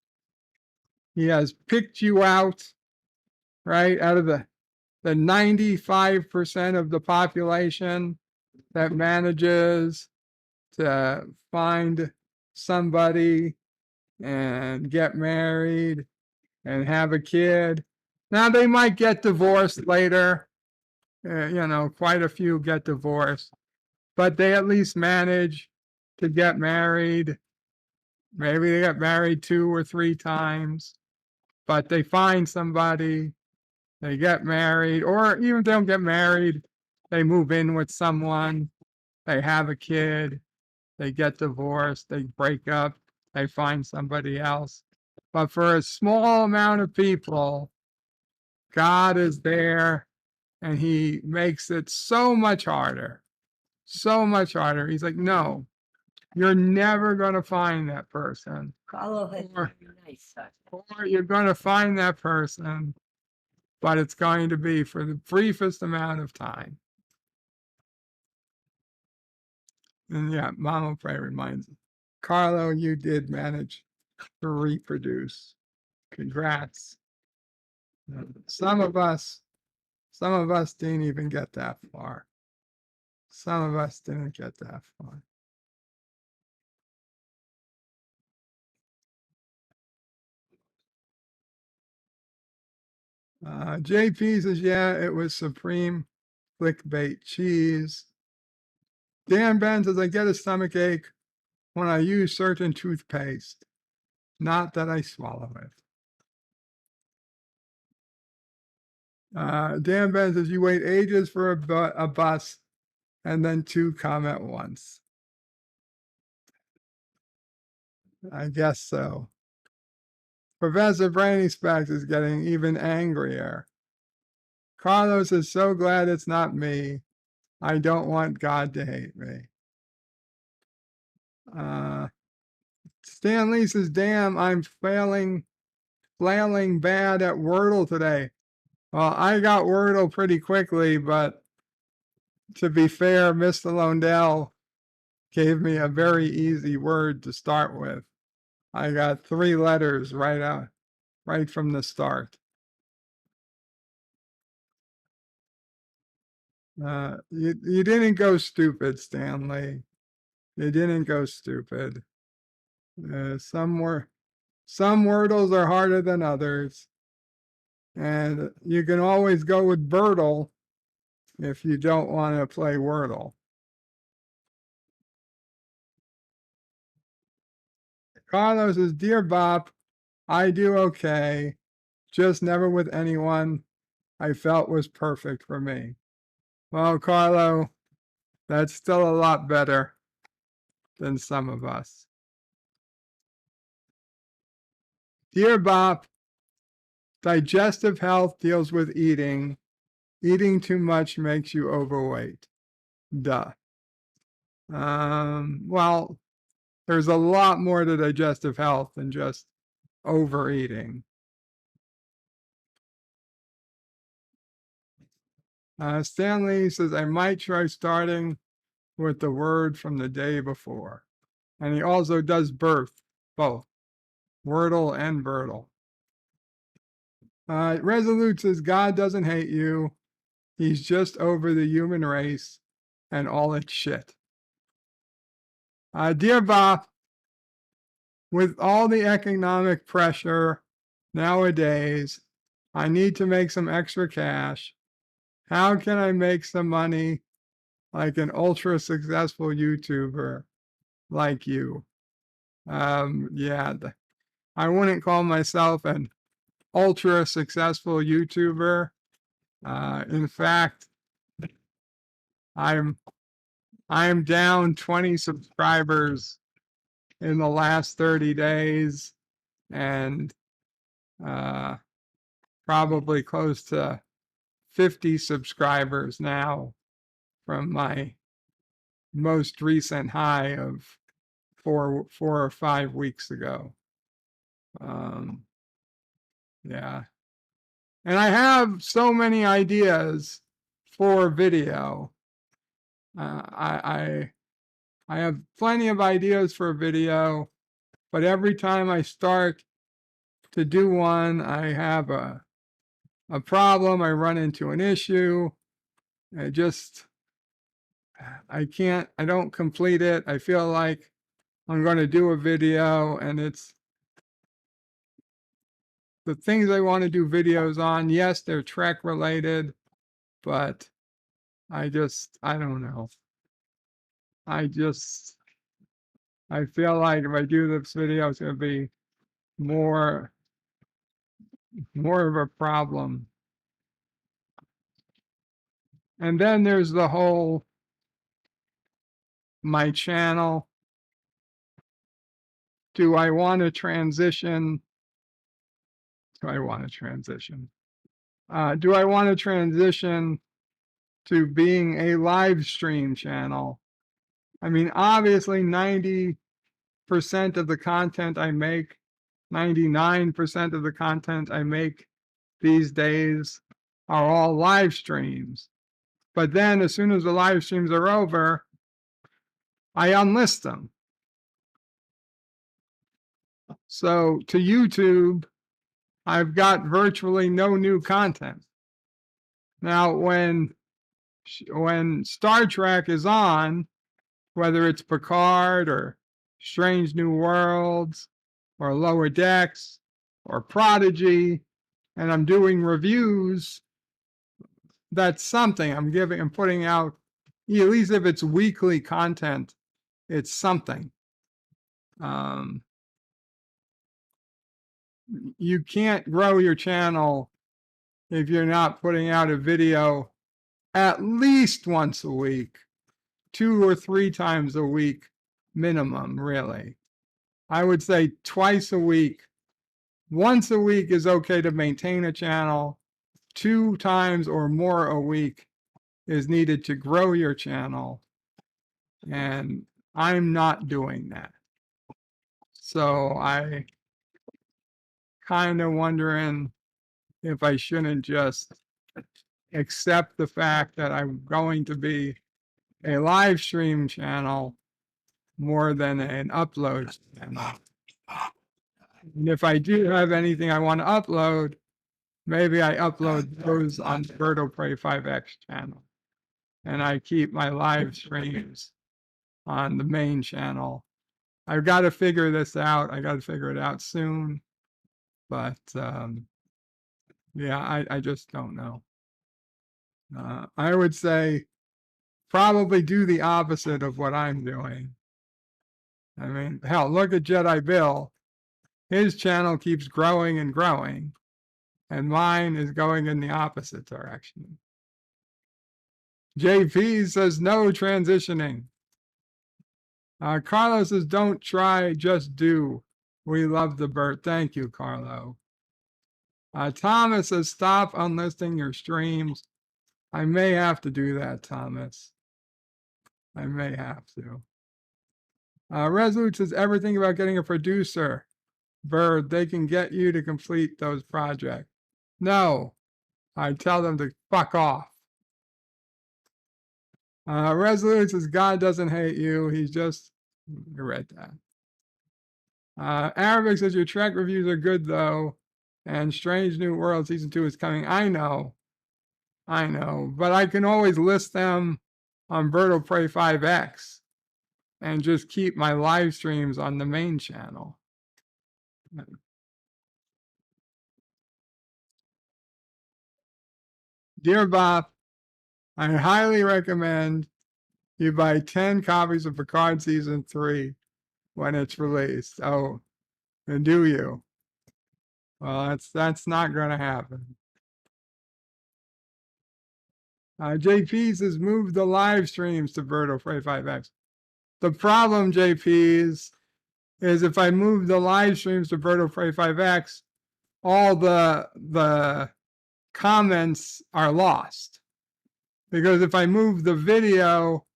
picked you out, right? Out of the 95% of the population that manages to find somebody and get married and have a kid. Now they might get divorced later. Quite a few get divorced, but they at least manage to get married. Maybe they get married 2 or 3 times, but they find somebody, they get married, or even if they don't get married, they move in with someone, they have a kid, they get divorced, they break up, they find somebody else. But for a small amount of people, God is there and he makes it so much harder. So much harder. He's like, no, you're never going to find that person. Carlo has Or- very nice. Or you're going to find that person, but it's going to be for the briefest amount of time. And yeah, Mama Pray reminds us, Carlo, you did manage to reproduce. Congrats. Some of us didn't even get that far. Some of us didn't get that far. JP says, yeah, it was supreme clickbait cheese. Dan Ben says, I get a stomach ache when I use certain toothpaste, not that I swallow it. Dan Ben says, you wait ages for a bus and then two come at once. I guess so. Professor Brainy Specs is getting even angrier. Carlos is so glad it's not me. I don't want God to hate me. Stan Lee says, damn, I'm flailing bad at Wordle today. Well, I got Wordle pretty quickly, but to be fair, Mr. Londell gave me a very easy word to start with. I got 3 letters right from the start. You didn't go stupid, Stanley. You didn't go stupid. Some Wordles are harder than others. And you can always go with Birdle if you don't want to play Wordle. Carlos says, dear Bob, I do okay, just never with anyone I felt was perfect for me. Well, Carlo, that's still a lot better than some of us. Dear Bob, digestive health deals with eating. Eating too much makes you overweight. Duh. Well, there's a lot more to digestive health than just overeating. Stanley says, I might try starting with the word from the day before. And he also does both, Wordle and Birdle. Resolute says, God doesn't hate you. He's just over the human race and all its shit. Dear Bob, with all the economic pressure nowadays, I need to make some extra cash. How can I make some money like an ultra successful YouTuber like you? Yeah, I wouldn't call myself an ultra successful YouTuber. In fact, I'm down 20 subscribers in the last 30 days and probably close to 50 subscribers now from my most recent high of 4 or 5 weeks ago. Yeah. And I have so many ideas for video. I have plenty of ideas for video, but every time I start to do one, I have a problem. I run into an issue. I don't complete it. I feel like I'm going to do a video and it's the things I want to do videos on. Yes, they're Trek related, but I don't know. I feel like if I do this video, it's going to be more of a problem. And then there's the whole my channel. Do I want to transition? Do I want to transition to being a live stream channel? I mean, obviously 90% of the content I make, 99% of the content I make these days are all live streams. But then as soon as the live streams are over, I unlist them. So to YouTube, I've got virtually no new content. Now, when Star Trek is on, whether it's Picard or Strange New Worlds or Lower Decks or Prodigy, and I'm doing reviews, that's something I'm putting out, at least if it's weekly content, it's something. You can't grow your channel if you're not putting out a video at least once a week, 2 or 3 times a week minimum, really. I would say twice a week. Once a week is okay to maintain a channel. 2 times or more a week is needed to grow your channel. And I'm not doing that. So I kind of wondering if I shouldn't just accept the fact that I'm going to be a live stream channel more than an upload channel. And if I do have anything I want to upload, maybe I upload those on the Bird of Prey 5X channel. And I keep my live streams on the main channel. I've got to figure this out. I got to figure it out soon. But yeah, I just don't know. I would say probably do the opposite of what I'm doing. I mean, hell, look at Jedi Bill. His channel keeps growing and growing, and mine is going in the opposite direction. JP says no transitioning. Carlos says don't try, just do. We love the bird. Thank you, Carlo. Thomas says stop unlisting your streams. I may have to do that, Thomas. I may have to. Resolute says everything about getting a producer. Bird, they can get you to complete those projects. No, I tell them to fuck off. Resolute says God doesn't hate you. He's just, I read that. Arabic says your Trek reviews are good though. And Strange New World Season 2 is coming. I know. But I can always list them on Bird of Prey 5X and just keep my live streams on the main channel. Dear Bob, I highly recommend you buy 10 copies of Picard Season 3 when it's released. Oh, and do you? Well, that's not going to happen. JP says move the live streams to Bird of Prey 5X. The problem, JPs, is if I move the live streams to Bird of Prey 5X, all the comments are lost. Because if I move the video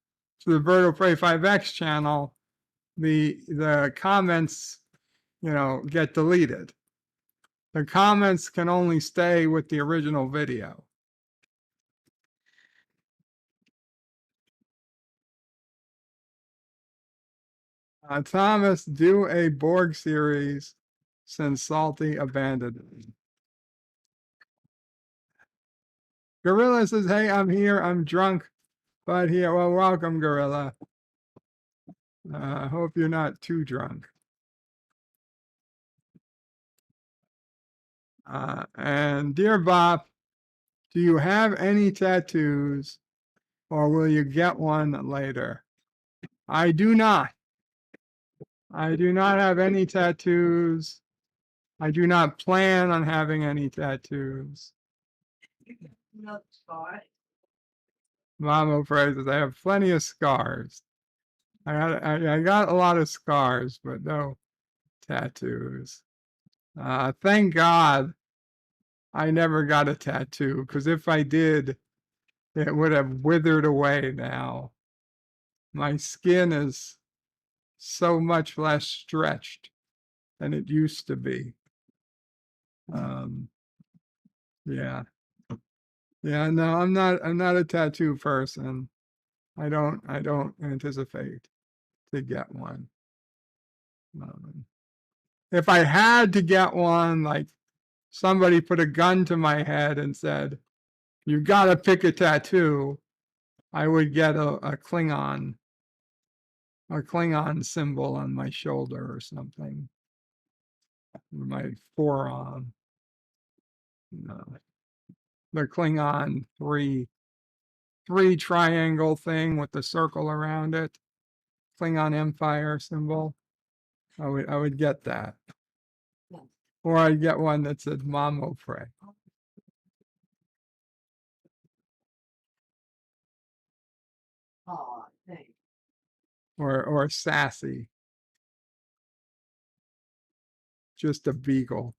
to the Bird of Prey 5X channel, the comments, get deleted. The comments can only stay with the original video. Thomas, do a Borg series since Salty abandoned it. Gorilla says, hey, I'm here. I'm drunk, but here. Well, welcome, Gorilla. I hope you're not too drunk. And dear Bob, do you have any tattoos or will you get one later? I do not. I do not have any tattoos. I do not plan on having any tattoos. No scars. Mama phrases, I have plenty of scars. I got a lot of scars, but no tattoos. Thank God I never got a tattoo because if I did, it would have withered away now. My skin is so much less stretched than it used to be. Yeah. Yeah, no, I'm not a tattoo person. I don't anticipate to get one. If I had to get one, like somebody put a gun to my head and said, "You got to pick a tattoo," I would get a Klingon symbol on my shoulder or something, my forearm. No. The Klingon three triangle thing with the circle around it, Klingon Empire symbol. I would get that. Or I'd get one that said Mamo Frey. Oh, thanks. Or Sassy. Just a beagle.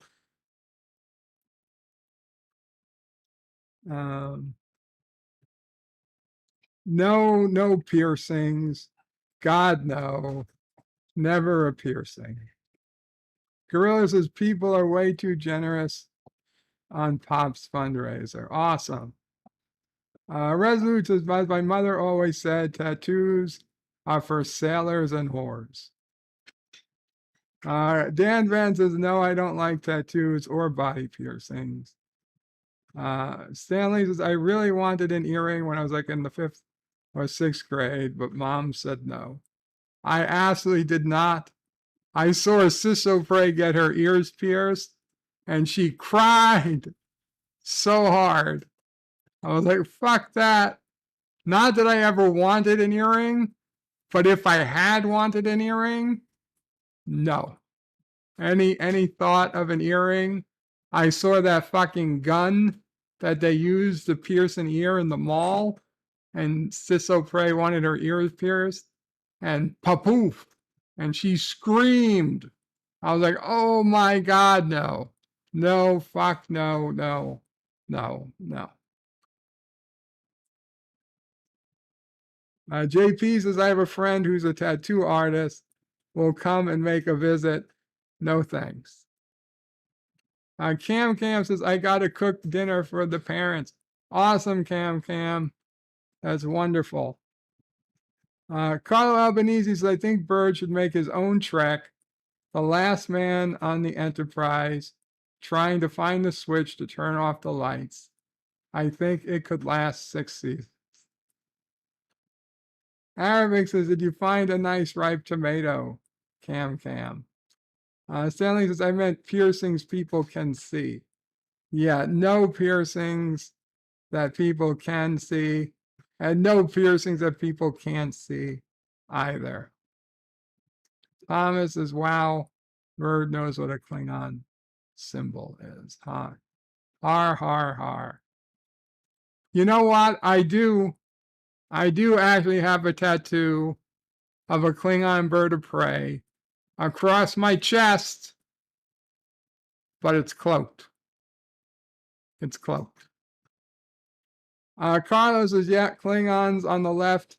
No piercings. God, no. Never a piercing. Gorilla says people are way too generous on Pop's fundraiser. Awesome. Resolute says, as my mother always said, tattoos are for sailors and whores. Dan Van says, no, I don't like tattoos or body piercings. Stanley says, I really wanted an earring when I was like in the 5th or 6th grade, but mom said no. I absolutely did not. I saw Sisso Frey get her ears pierced, and she cried so hard. I was like, fuck that. Not that I ever wanted an earring, but if I had wanted an earring, no. Any thought of an earring? I saw that fucking gun that they used to pierce an ear in the mall, and Sisso Frey wanted her ears pierced, and poof, and she screamed. I was like, oh my God, no. No, fuck, no. JP says, I have a friend who's a tattoo artist. Will come and make a visit. No thanks. Cam says, I got to cook dinner for the parents. Awesome, Cam. That's wonderful. Carlo Albanese says, I think Bird should make his own Trek. The last man on the Enterprise trying to find the switch to turn off the lights. I think it could last 6 seasons. Arabic says, did you find a nice ripe tomato? Cam. Stanley says, I meant piercings people can see. Yeah, no piercings that people can see, and no piercings that people can't see either. Thomas says, wow, Bird knows what a Klingon symbol is, huh? Har. You know what? I do actually have a tattoo of a Klingon bird of prey across my chest, but it's cloaked. Carlos says, yeah, Klingons on the left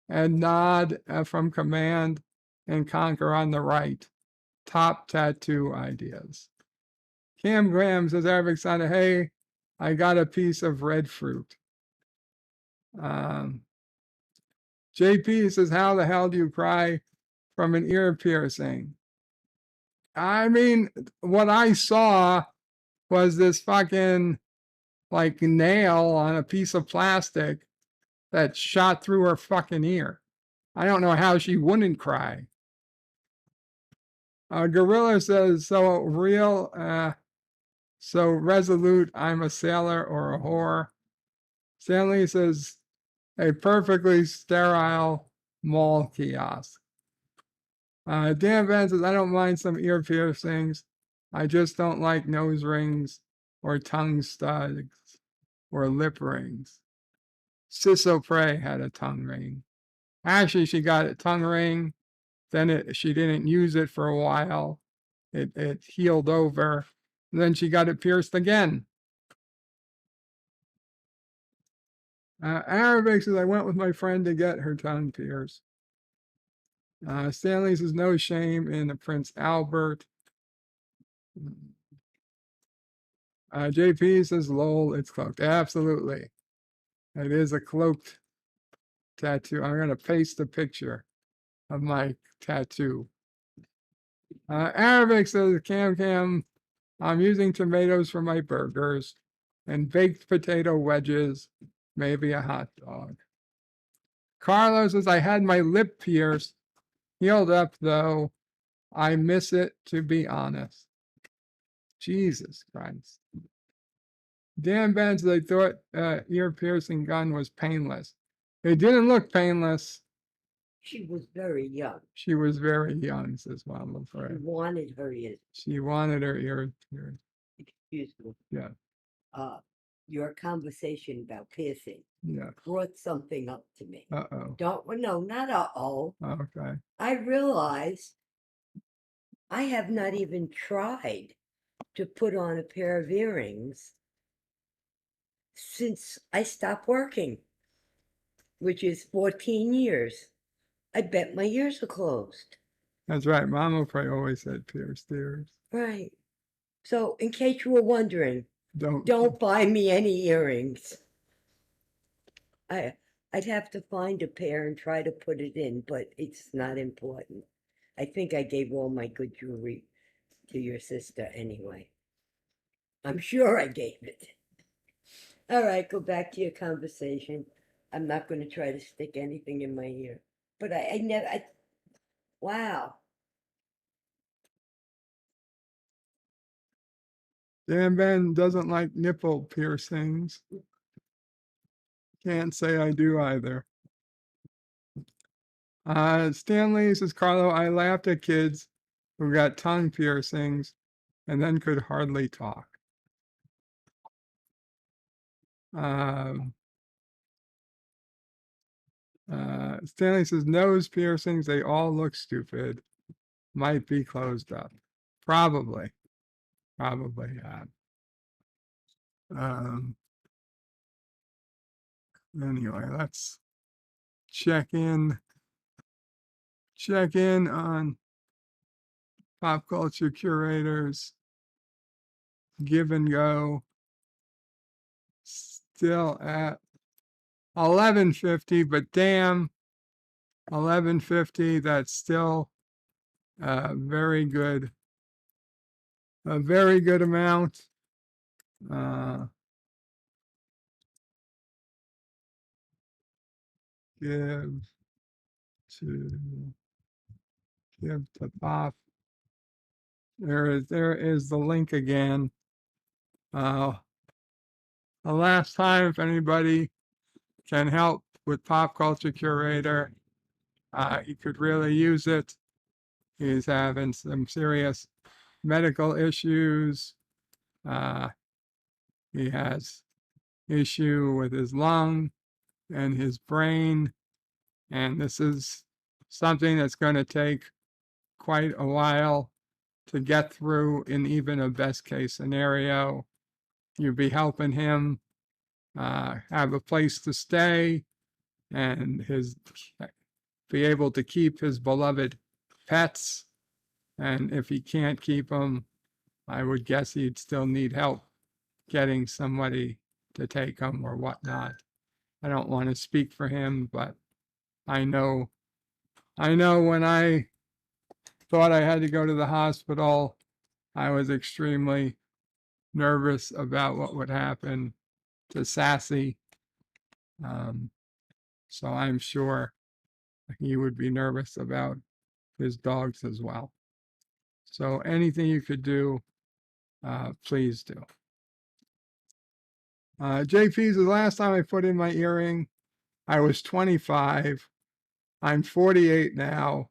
and Nod from Command and Conquer on the right. Top tattoo ideas. Cam Graham says, Arabic Santa, hey, I got a piece of red fruit. JP says, how the hell do you cry from an ear piercing? I mean, what I saw was this fucking like nail on a piece of plastic that shot through her fucking ear. I don't know how she wouldn't cry. Gorilla says, so real, so resolute, I'm a sailor or a whore. Stanley says, a perfectly sterile mall kiosk. Dan Van says, I don't mind some ear piercings. I just don't like nose rings or tongue studs or lip rings. Sisso Frey had a tongue ring. Actually, she got a tongue ring. Then she didn't use it for a while. It healed over. And then she got it pierced again. Arabic says I went with my friend to get her tongue pierced. Stanley says no shame in the Prince Albert. JP says lol, it's cloaked. Absolutely. It is a cloaked tattoo. I'm going to paste a picture of my tattoo. Arabic says Cam, I'm using tomatoes for my burgers and baked potato wedges, maybe a hot dog. Carlos says I had my lip pierced, healed up though. I miss it, to be honest. Jesus Christ. Dan Ben says I thought ear piercing gun was painless. It didn't look painless. She was very young. She was very young, says Mama She Fred. wanted her ears. She wanted her ear pierced. Excuse me. Yeah, Your conversation about piercing yeah. brought something up to me. Uh-oh. No, not uh-oh. Okay. I realized I have not even tried to put on a pair of earrings since I stopped working, which is 14 years. I bet my ears are closed. That's right. Mama Fred always said pierced ears. Right. So, in case you were wondering, Don't buy me any earrings. I'd have to find a pair and try to put it in, but it's not important. I think I gave all my good jewelry to your sister anyway. I'm sure I gave it. All right, go back to your conversation. I'm not going to try to stick anything in my ear. But I never, wow. Dan Ben doesn't like nipple piercings. Can't say I do either. Stanley says, Carlo, I laughed at kids who got tongue piercings and then could hardly talk. Stanley says, nose piercings, they all look stupid. Might be closed up. Probably. Yeah. Anyway, let's check in on Pop Culture Curators. Give and Go. Still at 1150, but damn, 1150, that's still a very good amount. Give to Pop. There is the link again. The last time, if anybody can help with Pop Culture Curator, he could really use it. He's having some serious medical issues. He has issue with his lung and his brain, and this is something that's going to take quite a while to get through in even a best case scenario. You'd be helping him have a place to stay and be able to keep his beloved pets. And if he can't keep them, I would guess he'd still need help getting somebody to take them or whatnot. I don't want to speak for him, but I know when I thought I had to go to the hospital, I was extremely nervous about what would happen to Sassy. So I'm sure he would be nervous about his dogs as well. So anything you could do, please do. JP says, the last time I put in my earring, I was 25. I'm 48 now,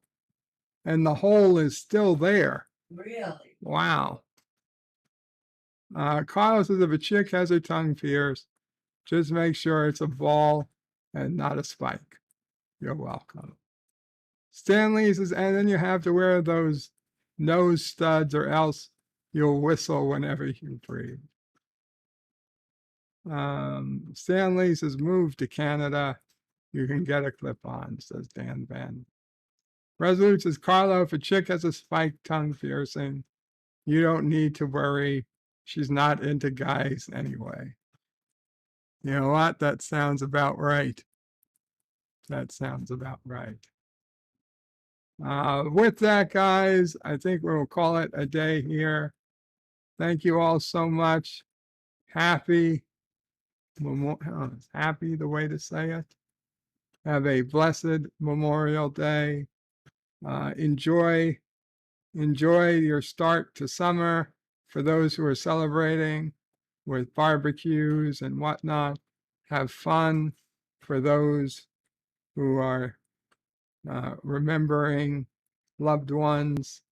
and the hole is still there. Really? Wow. Carlos says, if a chick has her tongue pierced, just make sure it's a ball and not a spike. You're welcome. Stanley says, and then you have to wear those nose studs or else you'll whistle whenever you breathe. Stanley's has moved to Canada. You can get a clip-on, says Dan Van. Resolute says, Carlo, if a chick has a spiked tongue piercing, you don't need to worry. She's not into guys anyway. You know what? That sounds about right. That sounds about right. With that, guys, I think we'll call it a day here. Thank you all so much. Happy, happy the way to say it. Have a blessed Memorial Day. Enjoy your start to summer for those who are celebrating with barbecues and whatnot. Have fun for those who are remembering loved ones.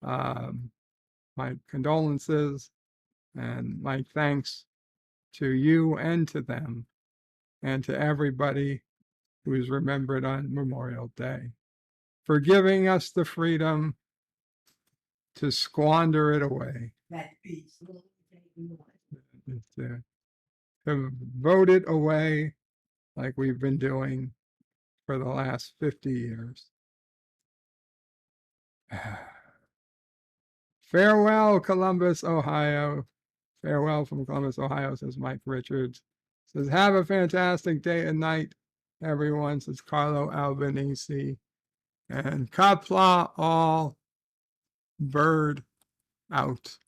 My condolences and my thanks to you and to them and to everybody who is remembered on Memorial Day for giving us the freedom to squander it away. That beats To vote it away like we've been doing for the last 50 years. Farewell, Columbus, Ohio. Farewell from Columbus, Ohio, says Mike Richards. Says, have a fantastic day and night, everyone, says Carlo Albanese. And Kapla all, bird out.